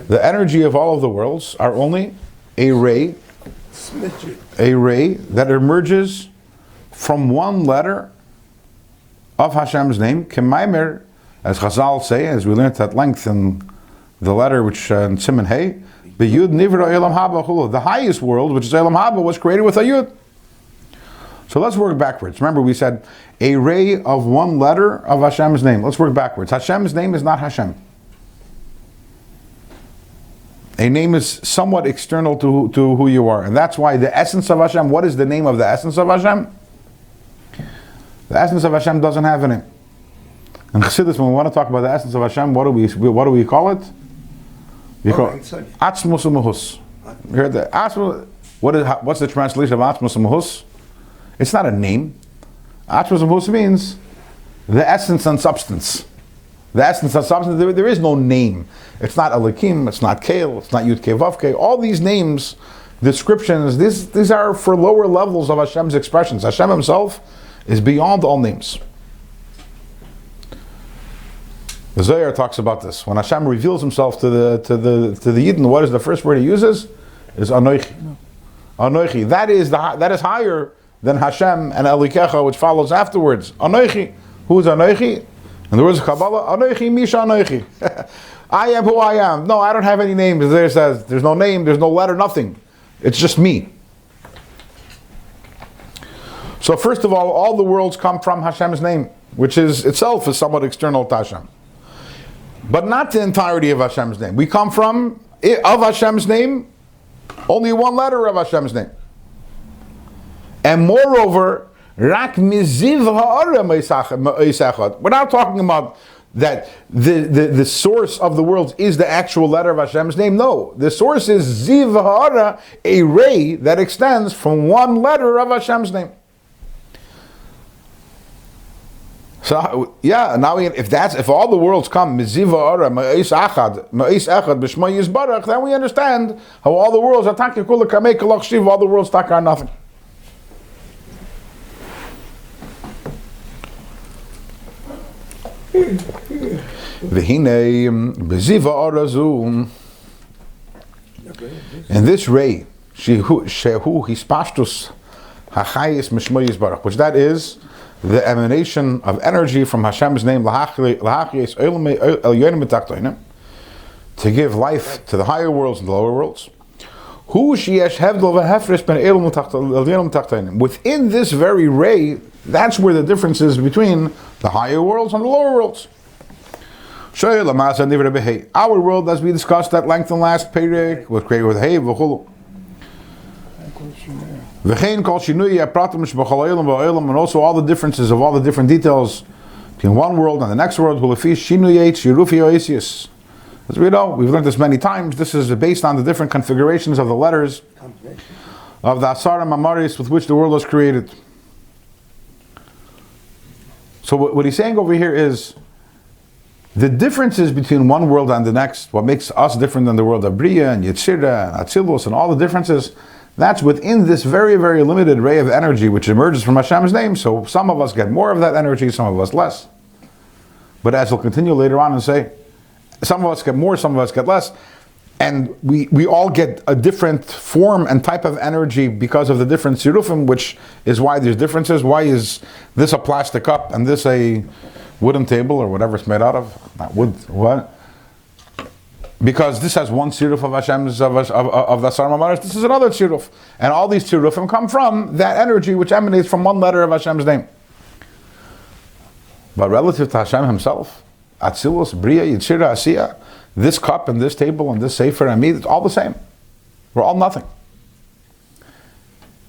The energy of all of the worlds are only a ray that emerges from one letter of Hashem's name, Kemaimer, as Chazal say, as we learned at length in the letter which in Siman Hey, B'Yud Nivra Elam Haba Chulu. The highest world, which is Elam Haba, was created with a Yud. So let's work backwards. Remember, we said a ray of one letter of Hashem's name. Let's work backwards. Hashem's name is not Hashem. A name is somewhat external to who you are, and that's why the essence of Hashem. What is the name of the essence of Hashem? The essence of Hashem doesn't have a name. In Chassidus, when we want to talk about the essence of Hashem, what do we call it? We call it Atzmus U'Mehus. You heard that? What's the translation of Atzmus U'Mehus? It's not a name. Atzmus U'Mehus means the essence and substance. The essence and substance. There is no name. It's not Elikim. It's not Kael. It's not Yud Kei Vav Kei. All these names, descriptions, these are for lower levels of Hashem's expressions. Hashem Himself is beyond all names. The Zohar talks about this. When Hashem reveals Himself to the Yidden, what is the first word He uses? Is Anoichi. Anoichi. That is higher than Hashem and Elikecha, which follows afterwards. Anoichi. Who is Anoichi? In the words of Kabbalah, Anoichi Misha Anoichi. I am who I am. No, I don't have any name. The Zohar says there's no name, there's no letter, nothing. It's just me. So first of all the worlds come from Hashem's name, which is itself is somewhat external to Hashem. But not the entirety of Hashem's name. We come from, of Hashem's name, only one letter of Hashem's name. And moreover, Rak miziv ha'ara me'isachad. We're not talking about that the source of the worlds is the actual letter of Hashem's name. No, the source is ziv ha'ara, a ray that extends from one letter of Hashem's name. So now if all the worlds come miziv ha'ara me'is echad b'shmo yizbarach, then we understand how all the worlds are taki kula kamei kalach shiv, all the worlds taka are nothing. And this ray, shehu hispashtus hachayis mishmo yizbarach, which that is the emanation of energy from Hashem's name, to give life to the higher worlds and the lower worlds. Within this very ray, that's where the difference is between the higher worlds and the lower worlds. Our world, as we discussed at length in last period, was created with Hey v'chulu. And also all the differences of all the different details between one world and the next world. As we know, we've learned this many times, this is based on the different configurations of the letters of the Asara Mamaris with which the world was created. So what he's saying over here is the differences between one world and the next, what makes us different than the world of Bria and Yetzirah and Atzilus and all the differences, that's within this very, very limited ray of energy which emerges from Hashem's name. So some of us get more of that energy, some of us less. But as he'll continue later on and say, some of us get more, some of us get less. And we all get a different form and type of energy because of the different sirufim, which is why there's differences. Why is this a plastic cup and this a wooden table or whatever it's made out of? Not wood, what? Because this has one tziruf of Hashem's of the Asar Mamaris, this is another tziruf, and all these tzirufim come from that energy which emanates from one letter of Hashem's name. But relative to Hashem Himself, Atzilus, Bria, Yitzira, Asiya, this cup and this table and this sefer and me, it's all the same. We're all nothing.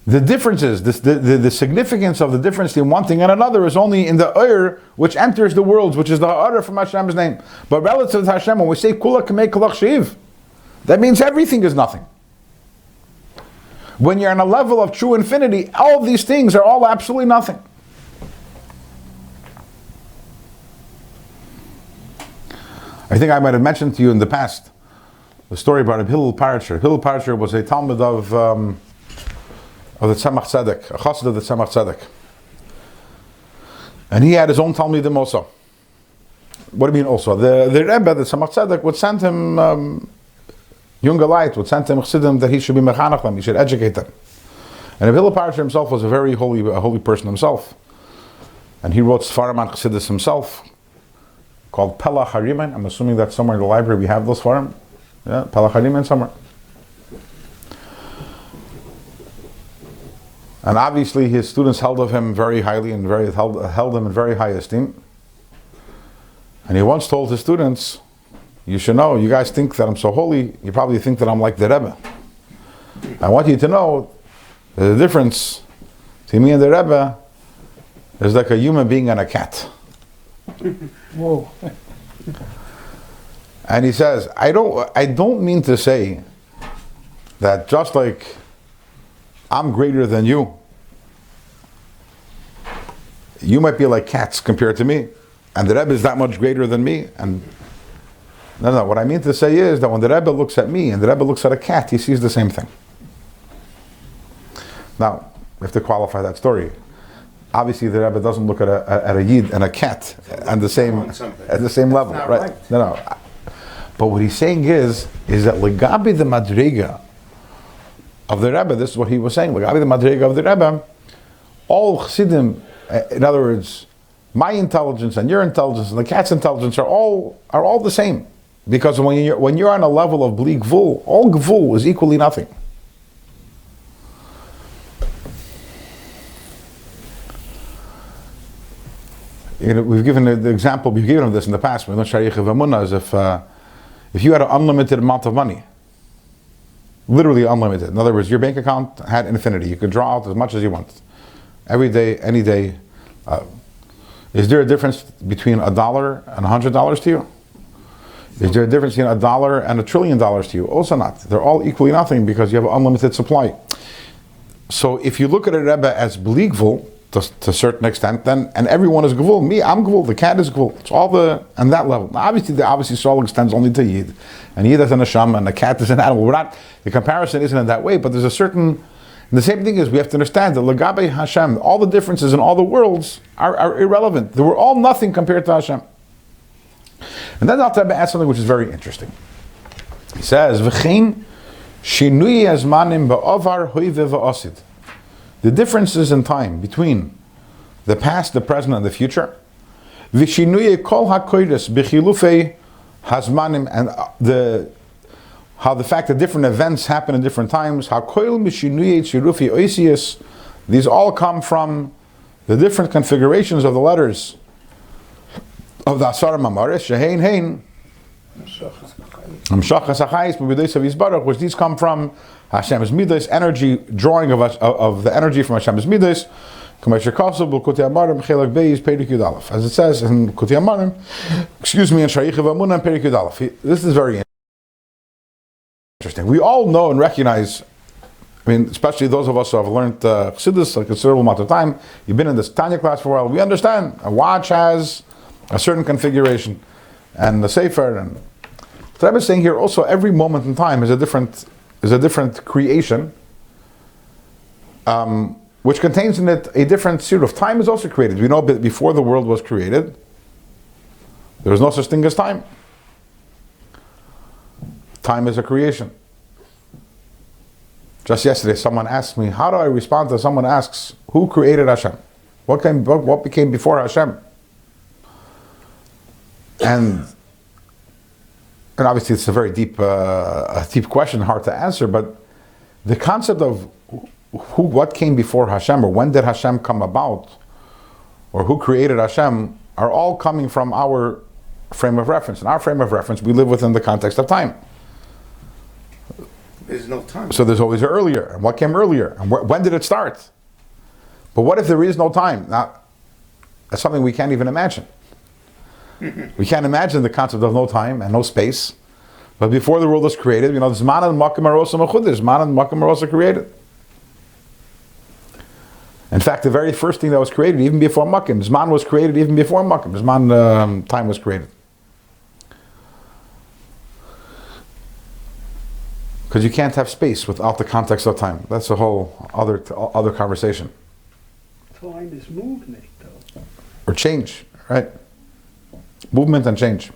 The difference is, the significance of the difference in one thing and another is only in the Ur which enters the worlds, which is the Ha'ara from Hashem's name. But relative to Hashem, when we say Kula Kamei Kalach Shiv, that means everything is nothing. When you're on a level of true infinity, all of these things are all absolutely nothing. I think I might have mentioned to you in the past the story about Hillel Parasher. Hillel Parasher was a Talmud of the Tzemach Tzedek, a Chassid of the Tzemach Tzedek. And he had his own Talmidim also. What do you mean also? The Rebbe, the Tzemach Tzedek, would send him younger light, would send him Chassidim that he should be mechanach them, he should educate them. And Hillel Parasher himself was a very holy person himself. And he wrote Sfarim on Chassidus himself, called Pelach Hariman. I'm assuming that somewhere in the library we have those Sfarim. Yeah, Pelach Hariman somewhere. And obviously his students held of him very highly and held him in very high esteem. And he once told his students, you should know, you guys think that I'm so holy, you probably think that I'm like the Rebbe. I want you to know that the difference between me and the Rebbe is like a human being and a cat. Whoa. And he says, I don't mean to say that just like I'm greater than you, you might be like cats compared to me, and the Rebbe is that much greater than me. And no, what I mean to say is that when the Rebbe looks at me and the Rebbe looks at a cat, he sees the same thing. Now, we have to qualify that story. Obviously, the Rebbe doesn't look at a yid and a cat at the same level, right? No. But what he's saying is that legabi the Madriga of the Rebbe, this is what he was saying, legabi the Madriga of the Rebbe, all Chassidim, in other words, my intelligence and your intelligence and the cat's intelligence are all the same, because when you're on a level of bli gvul, all gvul is equally nothing. You know, we've given the example, we've given this in the past. We learned Sharich of Amunah as if you had an unlimited amount of money, literally unlimited. In other words, your bank account had infinity. You could draw out as much as you want, every day, any day. Is there a difference between $1 and $100 to you? Is there a difference between $1 and $1 trillion to you? Also not. They're all equally nothing because you have an unlimited supply. So if you look at a Rebbe as bli gvul, to a certain extent, then, and everyone is gvul. Me, I'm gvul. The cat is gvul. It's all on that level. Now, obviously, the soul extends only to Yid, and Yid is an neshama, and the cat is an animal. The comparison isn't in that way, but there's a certain. And the same thing is, we have to understand that legabe Hashem, all the differences in all the worlds are irrelevant. They were all nothing compared to Hashem. And then I'll add something which is very interesting. He says, "V'chein shinui azmanim ba'avar hoive va'asid." The differences in time between the past, the present, and the future. V'shinuye kol HaKodesh b'chilufei hazmanim, and how the fact that different events happen in different times. HaKoil m'shinuye tzirufi oisius. These all come from the different configurations of the letters of the Asar Mamaris. Shehein hein. Amshachas achayis b'b'dei sav yisbarach, which these come from Hashem's midas, energy, drawing of the energy from Hashem's midas. As it says in Kuti Amarim, in Sharich Amunah and Perikut Aleph. This is very interesting. We all know and recognize, I mean, especially those of us who have learned Chassidus a considerable amount of time, you've been in this Tanya class for a while, we understand a watch has a certain configuration, and the Sefer, and what I'm saying here also, every moment in time is a different creation, which contains in it a different tziruf. Time is also created. We know that before the world was created, there was no such thing as time. Time is a creation. Just yesterday, someone asked me, how do I respond to someone asks, who created Hashem? What became before Hashem? And and obviously it's a very deep question, hard to answer, but the concept of what came before Hashem, or when did Hashem come about, or who created Hashem, are all coming from our frame of reference. In our frame of reference, we live within the context of time. There's no time. So there's always an earlier, and what came earlier, and when did it start? But what if there is no time? Now, that's something we can't even imagine. We can't imagine the concept of no time and no space. But before the world was created, Zman and Makom Arosa Mechudesh, Zman and Makom Arosa created. In fact, the very first thing that was created, even before Makom, Zman was created even before Makom. Zman, time was created. Because you can't have space without the context of time. That's a whole other conversation. Time is movement, though. Or change, right? Movement and change.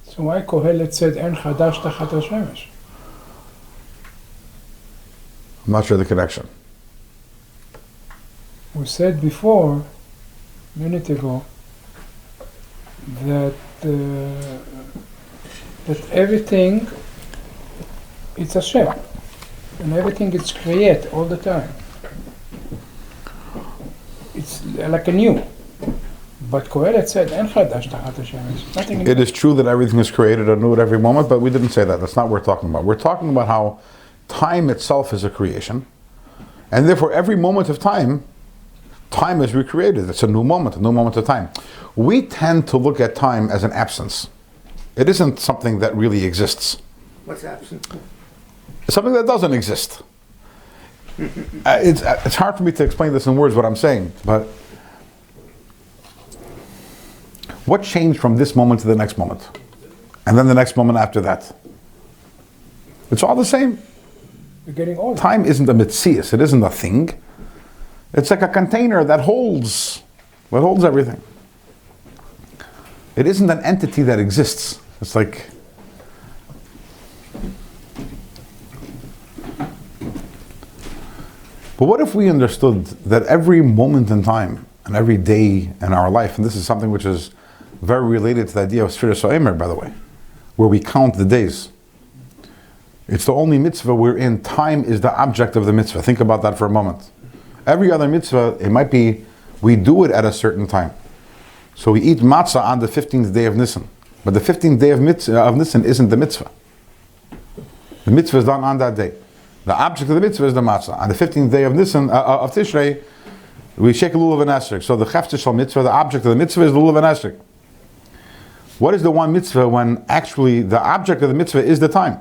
So why Kohelet said, En chadash tachat hashemesh? I'm not sure the connection. We said before, a minute ago, that everything it's Hashem, and everything is created all the time. It's like a new. But Kohelet said, "En chadash tachat hashemesh." Nothing. It is true that everything is created anew at every moment, but we didn't say that. That's not what we're talking about. We're talking about how time itself is a creation, and therefore every moment of time is recreated. It's a new moment of time. We tend to look at time as an absence. It isn't something that really exists. What's absent? It's something that doesn't exist. It's hard for me to explain this in words, what I'm saying, but what changed from this moment to the next moment? And then the next moment after that? It's all the same. We're getting older. Time isn't a mitzias, it isn't a thing. It's like a container that holds everything. It isn't an entity that exists. It's like... But what if we understood that every moment in time and every day in our life, and this is something which is very related to the idea of Sfiras HaOmer, by the way, where we count the days. It's the only mitzvah wherein time is the object of the mitzvah. Think about that for a moment. Every other mitzvah, it might be, we do it at a certain time. So we eat matzah on the 15th day of Nisan. But the 15th day of Nisan isn't the mitzvah. The mitzvah is done on that day. The object of the mitzvah is the matzah. On the 15th day of Nisan, of Tishrei, we shake a lulav and esrog. So the cheftzah shel mitzvah, the object of the mitzvah is the lulav and esrog. What is the one mitzvah when actually the object of the mitzvah is the time?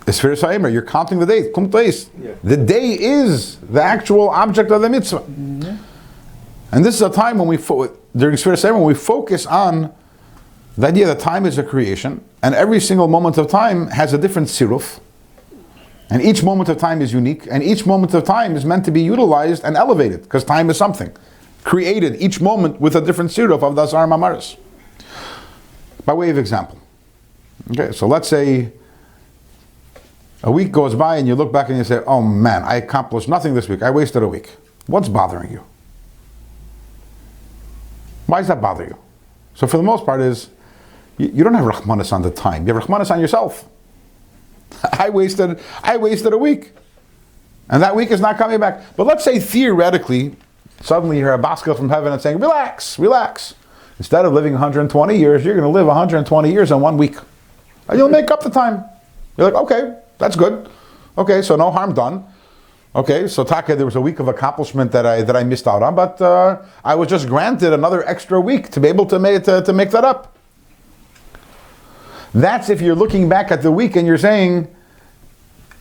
It's Sfiras HaOmer. You're counting the days. Kum tois. The day is the actual object of the mitzvah. Mm-hmm. And this is a time when during Sfiras HaOmer, when we focus on the idea that time is a creation, and every single moment of time has a different siruf. And each moment of time is unique, and each moment of time is meant to be utilized and elevated, because time is something. Created each moment with a different siruf of the Asar Mamaris. By way of example. Okay, so let's say a week goes by and you look back and you say, oh man, I accomplished nothing this week. I wasted a week. What's bothering you? Why does that bother you? So for the most part is, you don't have Rahmanas on the time. You have Rahmanas on yourself. I wasted a week. And that week is not coming back. But let's say theoretically, suddenly you hear a baskil from heaven and saying, relax. Instead of living 120 years, you're going to live 120 years in 1 week. And you'll make up the time. You're like, okay, that's good. Okay, so no harm done. Okay, so Taka, there was a week of accomplishment that I missed out on, but I was just granted another extra week to be able to make that up. That's if you're looking back at the week and you're saying,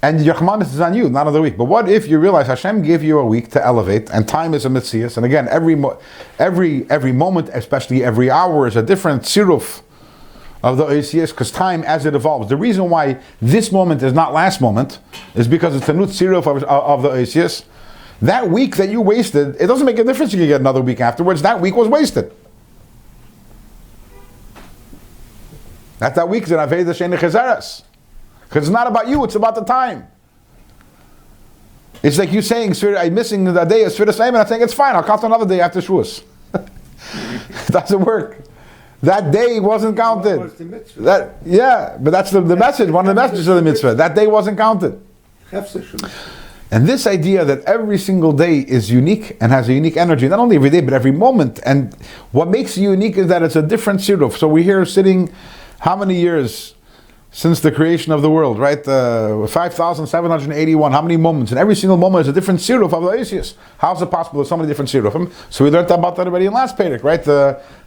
and Yachmanis is on you, not on the week. But what if you realize Hashem gave you a week to elevate, and time is a mitzias, and again, every moment, especially every hour, is a different siruf of the oisias, because time as it evolves. The reason why this moment is not last moment is because it's a new siruf of the oisias. That week that you wasted, it doesn't make a difference if you get another week afterwards. That week was wasted. That week is an Aveda Shein Chezeres. Because it's not about you, it's about the time. It's like you saying, I'm missing the day of Sfiras HaOmer, and I'm saying, it's fine, I'll count another day after Shavuos. It doesn't work. That day wasn't counted. What was the mitzvah? But that's the message. One of the messages of the mitzvah. That day wasn't counted. And this idea that every single day is unique and has a unique energy, not only every day, but every moment. And what makes it unique is that it's a different siruf. So we're here sitting, how many years since the creation of the world, right? 5,781, how many moments? And every single moment is a different siruf of the Oisius. How is it possible there's so many different sirufim? So we learned about that already in last Perek, right?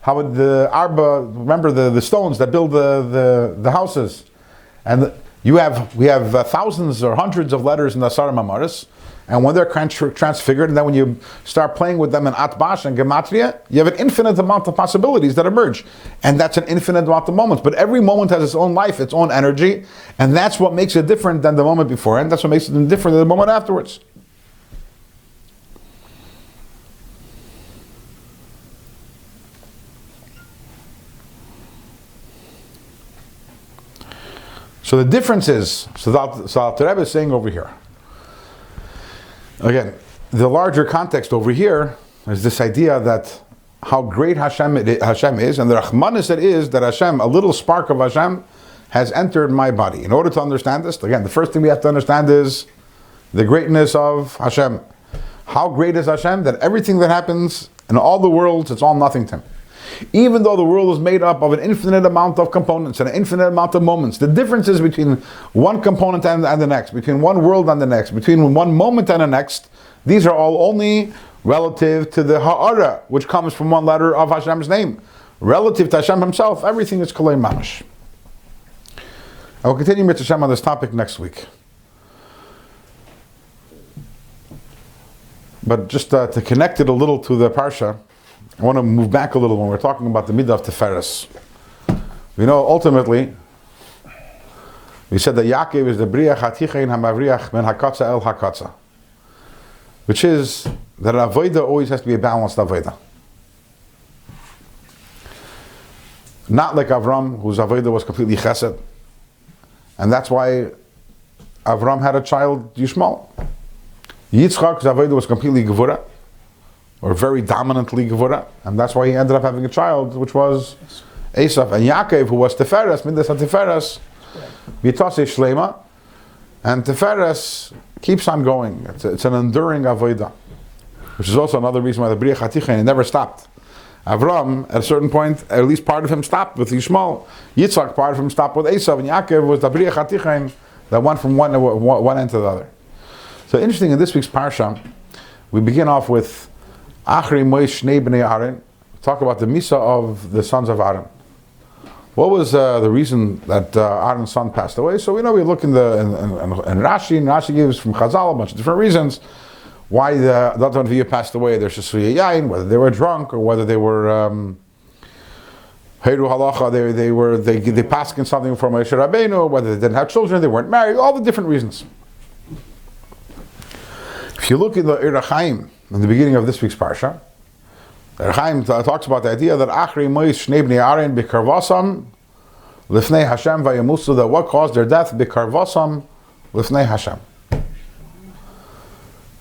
How the Arba, remember the stones that build the houses. And we have thousands or hundreds of letters in the Asar Mamaris, and when they're transfigured, and then when you start playing with them in Atbash and Gematria, you have an infinite amount of possibilities that emerge, and that's an infinite amount of moments. But every moment has its own life, its own energy, and that's what makes it different than the moment before, and that's what makes it different than the moment afterwards. So the difference is, so the Rebbe is saying over here, again, the larger context over here is this idea that how great Hashem is, and the Rahmanis it is that Hashem, a little spark of Hashem, has entered my body. In order to understand this, again, the first thing we have to understand is the greatness of Hashem. How great is Hashem? That everything that happens in all the worlds, it's all nothing to Him. Even though the world is made up of an infinite amount of components and an infinite amount of moments, the differences between one component and the next, between one world and the next, between one moment and the next, these are all only relative to the ha'ara, which comes from one letter of Hashem's name. Relative to Hashem Himself, everything is kolei mamash. I will continue with Hashem on this topic next week. But just to connect it a little to the Parsha, I want to move back a little when we're talking about the midah of Tiferes. We know ultimately, we said that Yaakov is the briach hatichein hamavriach men hakatza el hakatza, which is that an avodah always has to be a balanced avodah. Not like Avram, whose avodah was completely chesed, and that's why Avram had a child Yishmael. Yitzchak's avodah was completely Gevorah, or very dominantly Gevorah, and that's why he ended up having a child, which was Esav. And Yaakov, who was Tiferes, Midas HaTiferes, Vitase Shlema, and Tiferes keeps on going. It's an enduring avodah, which is also another reason why the Briach HaTichein never stopped. Avram, at a certain point, at least part of him stopped with Yishmael. Yitzchak, part of him stopped with Esav, and Yaakov was the Briach HaTichein that went from one end to the other. So interesting, in this week's Parsha, we begin off with Achri Moish Shnei Bnei Aaron. Talk about the Misa of the sons of Aaron. What was the reason that Aaron's son passed away? So we know we look in Rashi, and Rashi gives from Chazal a bunch of different reasons why the Nadavanavi passed away. There's Shasuya Yain, whether they were drunk or whether they were Heiru Halacha, they passed in something from Moshe Rabbeinu, whether they didn't have children, they weren't married, all the different reasons. If you look in the Rakhim, in the beginning of this week's Parsha, Rakhim talks about the idea that Achri Mois Shnei Bnei Aaron B'karvasam Lifnei Hashem Vayamusu, that what caused their death B'karvasam Lifnei Hashem.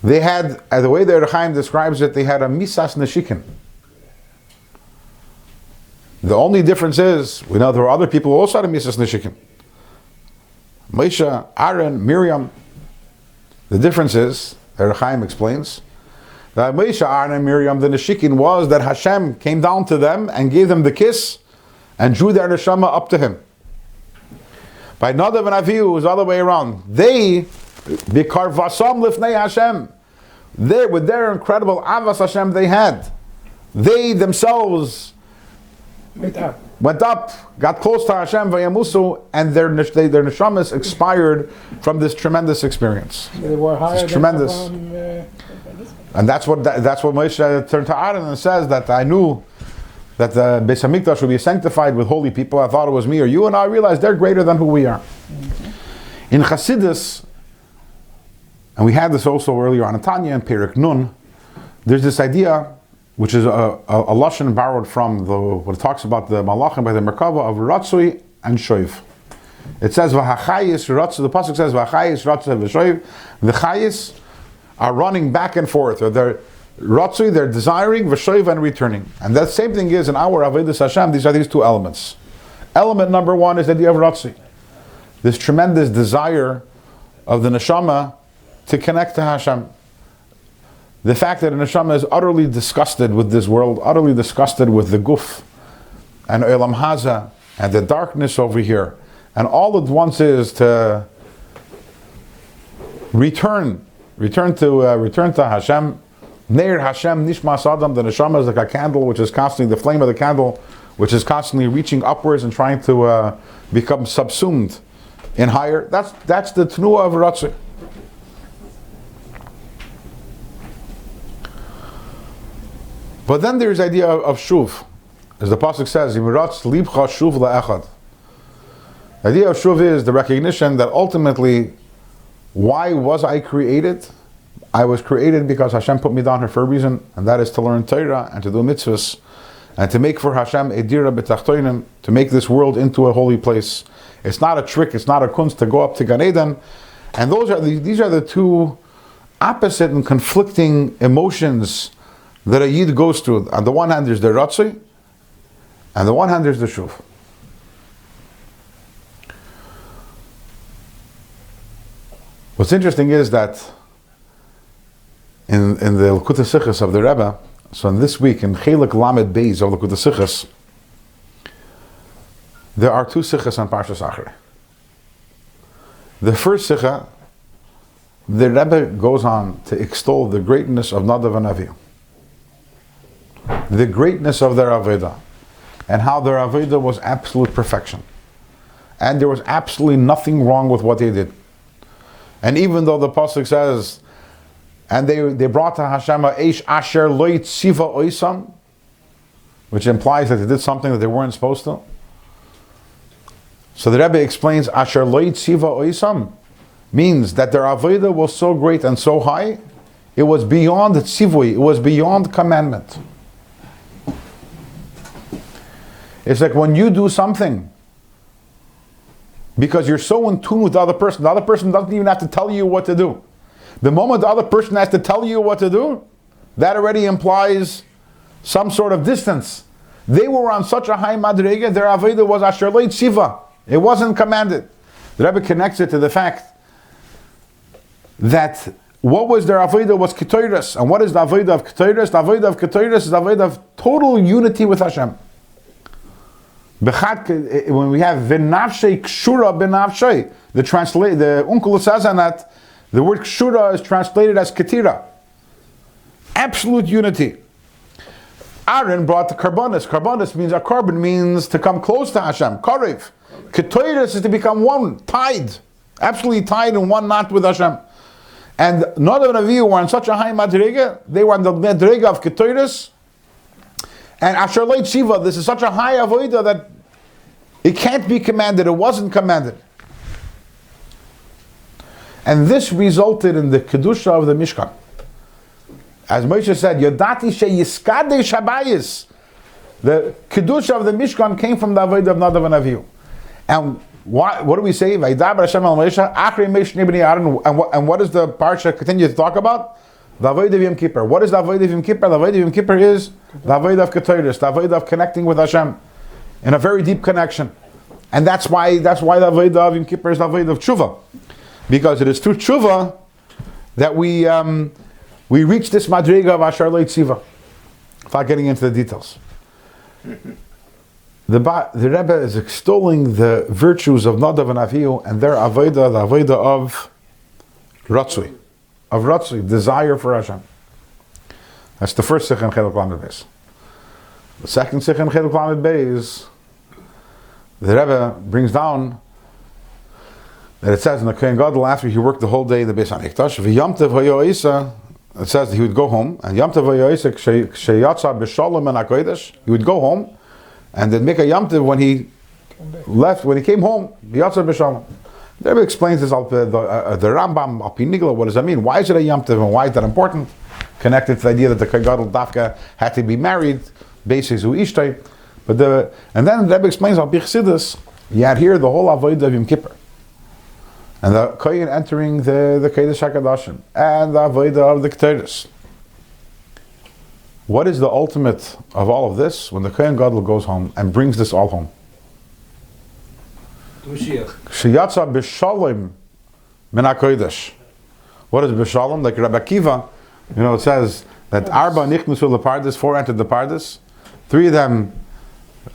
They had, the way the Rakhim describes it, they had a Misas Neshikin. The only difference is, we know there were other people who also had a Misas Neshikin. Moshe, Aaron, Miriam. The difference is, the Rakhim explains, that Moshe, Aaron, and Miriam, the Neshikin, was that Hashem came down to them and gave them the kiss and drew their neshama up to Him. By Nadavanavi, it was the other way around. They, B'karvasam lifnei Hashem, they, with their incredible avas Hashem they had, they themselves went up, got close to Hashem, Vayamusu, and their neshamas expired from this tremendous experience. They were higher than tremendous. And that's what Moshe turned to Aaron and says that I knew that the Beis Hamikdash would be sanctified with holy people. I thought it was me or you, and I realized they're greater than who we are. Mm-hmm. In Chassidus, and we had this also earlier on in Tanya and Perek Nun, there's this idea, which is a lashon borrowed from what it talks about the Malachim by the Merkava of Ratzui and Shoiv. It says V'hachayis Ratzui. The pasuk says V'hachayis Ratzui v'Shoiv. The Chayis are running back and forth, or Ratzui, they're desiring, v'shoiv, and returning. And that same thing is in our Avodas Hashem, these are these two elements. Element number one is the idea of Ratzui. This tremendous desire of the neshama to connect to Hashem. The fact that the neshama is utterly disgusted with this world, utterly disgusted with the guf, and Olam Haza, and the darkness over here. And all it wants is to return to Hashem. Neir Hashem Nishmas Adam, the neshama is like a candle, which is constantly, the flame of the candle, which is constantly reaching upwards and trying to become subsumed in higher. That's the Tnuah of Ratzui. But then there's the idea of Shuv. As the Pasuk says, Imiratz libcha shuv la'echad. The idea of Shuv is the recognition that ultimately, why was I created? I was created because Hashem put me down here for a reason, and that is to learn Torah and to do mitzvahs, and to make for Hashem a dira b'tachtoinim, to make this world into a holy place. It's not a trick, it's not a kunst to go up to Gan Eden. And these are the two opposite and conflicting emotions that a Yid goes through. On the one hand there's the Ratzui, and on the one hand there's the Shuv. What's interesting is that in the Likutei Sichos of the Rebbe, so in this week in Chelik Lamed Beis of the Likutei Sichos, there are two Sichos on Parshas Acharei. The first Sicha, the Rebbe goes on to extol the greatness of Nadavanavi, the greatness of their Avodah, and how their Avodah was absolute perfection. And there was absolutely nothing wrong with what they did. And even though the Pasuk says, and they brought to Hashem a Eish Asher Lo Yitziva Oisam, which implies that they did something that they weren't supposed to. So the Rebbe explains, Asher Lo Yitziva Oisam means that their Avodah was so great and so high, it was beyond tzivui, it was beyond commandment. It's like when you do something because you're so in tune with the other person doesn't even have to tell you what to do. The moment the other person has to tell you what to do, that already implies some sort of distance. They were on such a high Madriga, their Avodah was Asher Lo Yitziva. It wasn't commanded. The Rebbe connects it to the fact that what was their Avodah was Ketores. And what is the Avodah of Ketores? The Avodah of Ketores is the Avodah of total unity with Hashem. When we have V'nafshei Kshura B'nafshei, the Uncle says on that, the word Kshura is translated as Ketira. Absolute unity. Aaron brought the Karbanis. Karbanis means a carbon, means to come close to Hashem. Karev. Ketores is to become one, tied. Absolutely tied in one knot with Hashem. And Nadavanavi were on such a high Madriga, they were on the Madriga of Ketores. And Asher Lo Yitziva, this is such a high Avodah that it can't be commanded, it wasn't commanded. And this resulted in the Kedusha of the Mishkan. As Moshe said, Yodati sheyiskadei shabayis. The Kedusha of the Mishkan came from the Avodah of Nadavanavi. And what do we say? Vaydaber Hashem al Moshe, Achrei Meish Nibnei Aaron. And what does the parsha continue to talk about? The Avodah of Yom Kippur. What is the Avodah of Yom Kippur? The Avodah of Yom Kippur is the Avodah of Ketores, the Avodah of connecting with Hashem in a very deep connection. And that's why the Avodah of Yom Kippur is the Avodah of Tshuva. Because it is through Tshuva that we reach this Madriga of Asher Lo Yitziva. Without getting into the details. The Rebbe is extolling the virtues of Nadavanavi and their Avodah, the Avodah of Ratzui. Of Ratzui, desire for Hashem. That's the first Sikh in Chelik Lamed Beis. The second Sikh in Chelik Lamed Beis, the Rebbe brings down that it says in the Kohen Gadol, after he worked the whole day in the Beis HaMikdash, v'yamtev hayoisa, it says that he would go home, and yamtev hayoisa k'sheyatza b'shalom and HaKodesh, he would go home, and then make a yamtev when he left, when he came home, v'yatza b'shalom. The Rebbe explains this, the Rambam, Al Pi Nigla, what does that mean? Why is it a yamtev and why is that important? Connected to the idea that the Kohen Gadol Dafka had to be married, basically zu ishtay. And then the Rebbe explains Al Pi Chassidus, you had here the whole Avodah of Yom Kippur. And the Kohen entering the Kodesh HaKadoshim, and the Avodah of the Ketores. What is the ultimate of all of this? When the Kohen Gadol goes home and brings this all home. Sheyatza b'shalom min HaKodesh. What is b'shalom? Like Rabbi Akiva, it says that Arba nichnusu lepardes, 4 entered the pardes. 3 of them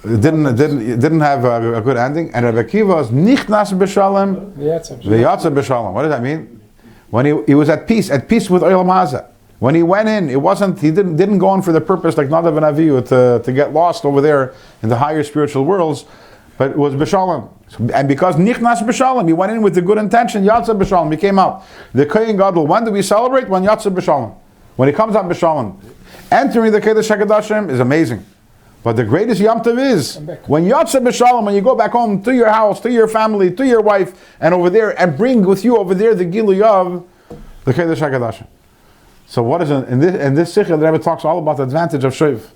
didn't have a good ending, and Rabbi Akiva was nichnas b'shalom v'yatza b'shalom. What does that mean? When he was at peace with Olam Hazeh. When he went in, he didn't go in for the purpose like Nadavanavi to get lost over there in the higher spiritual worlds, but it was b'shalom. And because nichnas b'shalom, he went in with the good intention, yatsa b'shalom, he came out. The Kohen Gadol, when do we celebrate? When yatsa b'shalom. When he comes out b'shalom. Entering the Kodesh HaKodashim is amazing. But the greatest Yom Tov is when yatsa b'shalom, when you go back home to your house, to your family, to your wife, and over there, and bring with you over there the Gilui of the Kodesh HaKodashim. So what is in this Sikha, the Rebbe talks all about the advantage of Shoiv.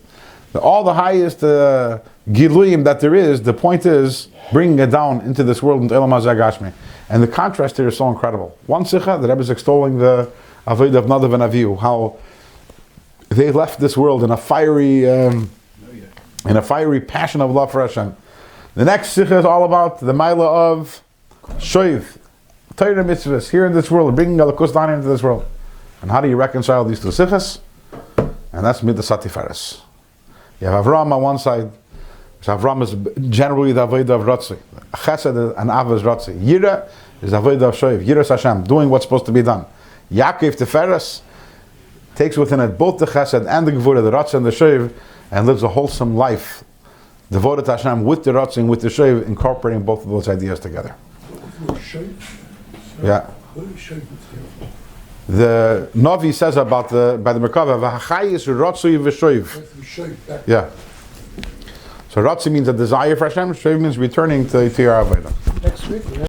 All the highest Giluyim that there is, the point is bringing it down into this world, into Elam Hazeh Gashmi. And the contrast here is so incredible. One Sikha, the Rebbe is extolling the Avodah of Nadavanavi, how they left this world in a fiery passion of love for Hashem. The next Sikha is all about the Maila of Shoiv, Torah mitzvahs here in this world, bringing Alakus down into this world. And how do you reconcile these two Sikhas? And that's Midas Tiferes. You have Avram on one side, which Avram is generally the Avodah of Ratzi. Chesed and Av is Ratzi. Yira is Avodah of Shoiv. Yiras Hashem, doing what's supposed to be done. Yaakov Tiferes takes within it both the Chesed and the Gevorah, the Ratzi and the Shoiv, and lives a wholesome life, devoted to Hashem with the Ratzi and with the Shoiv, incorporating both of those ideas together. Yeah. The Navi says by the Merkava, v'hachayis ratzui v'shoiv. Yeah. So ratzui means a desire for Hashem, shoiv means returning to your Avodah. Next week.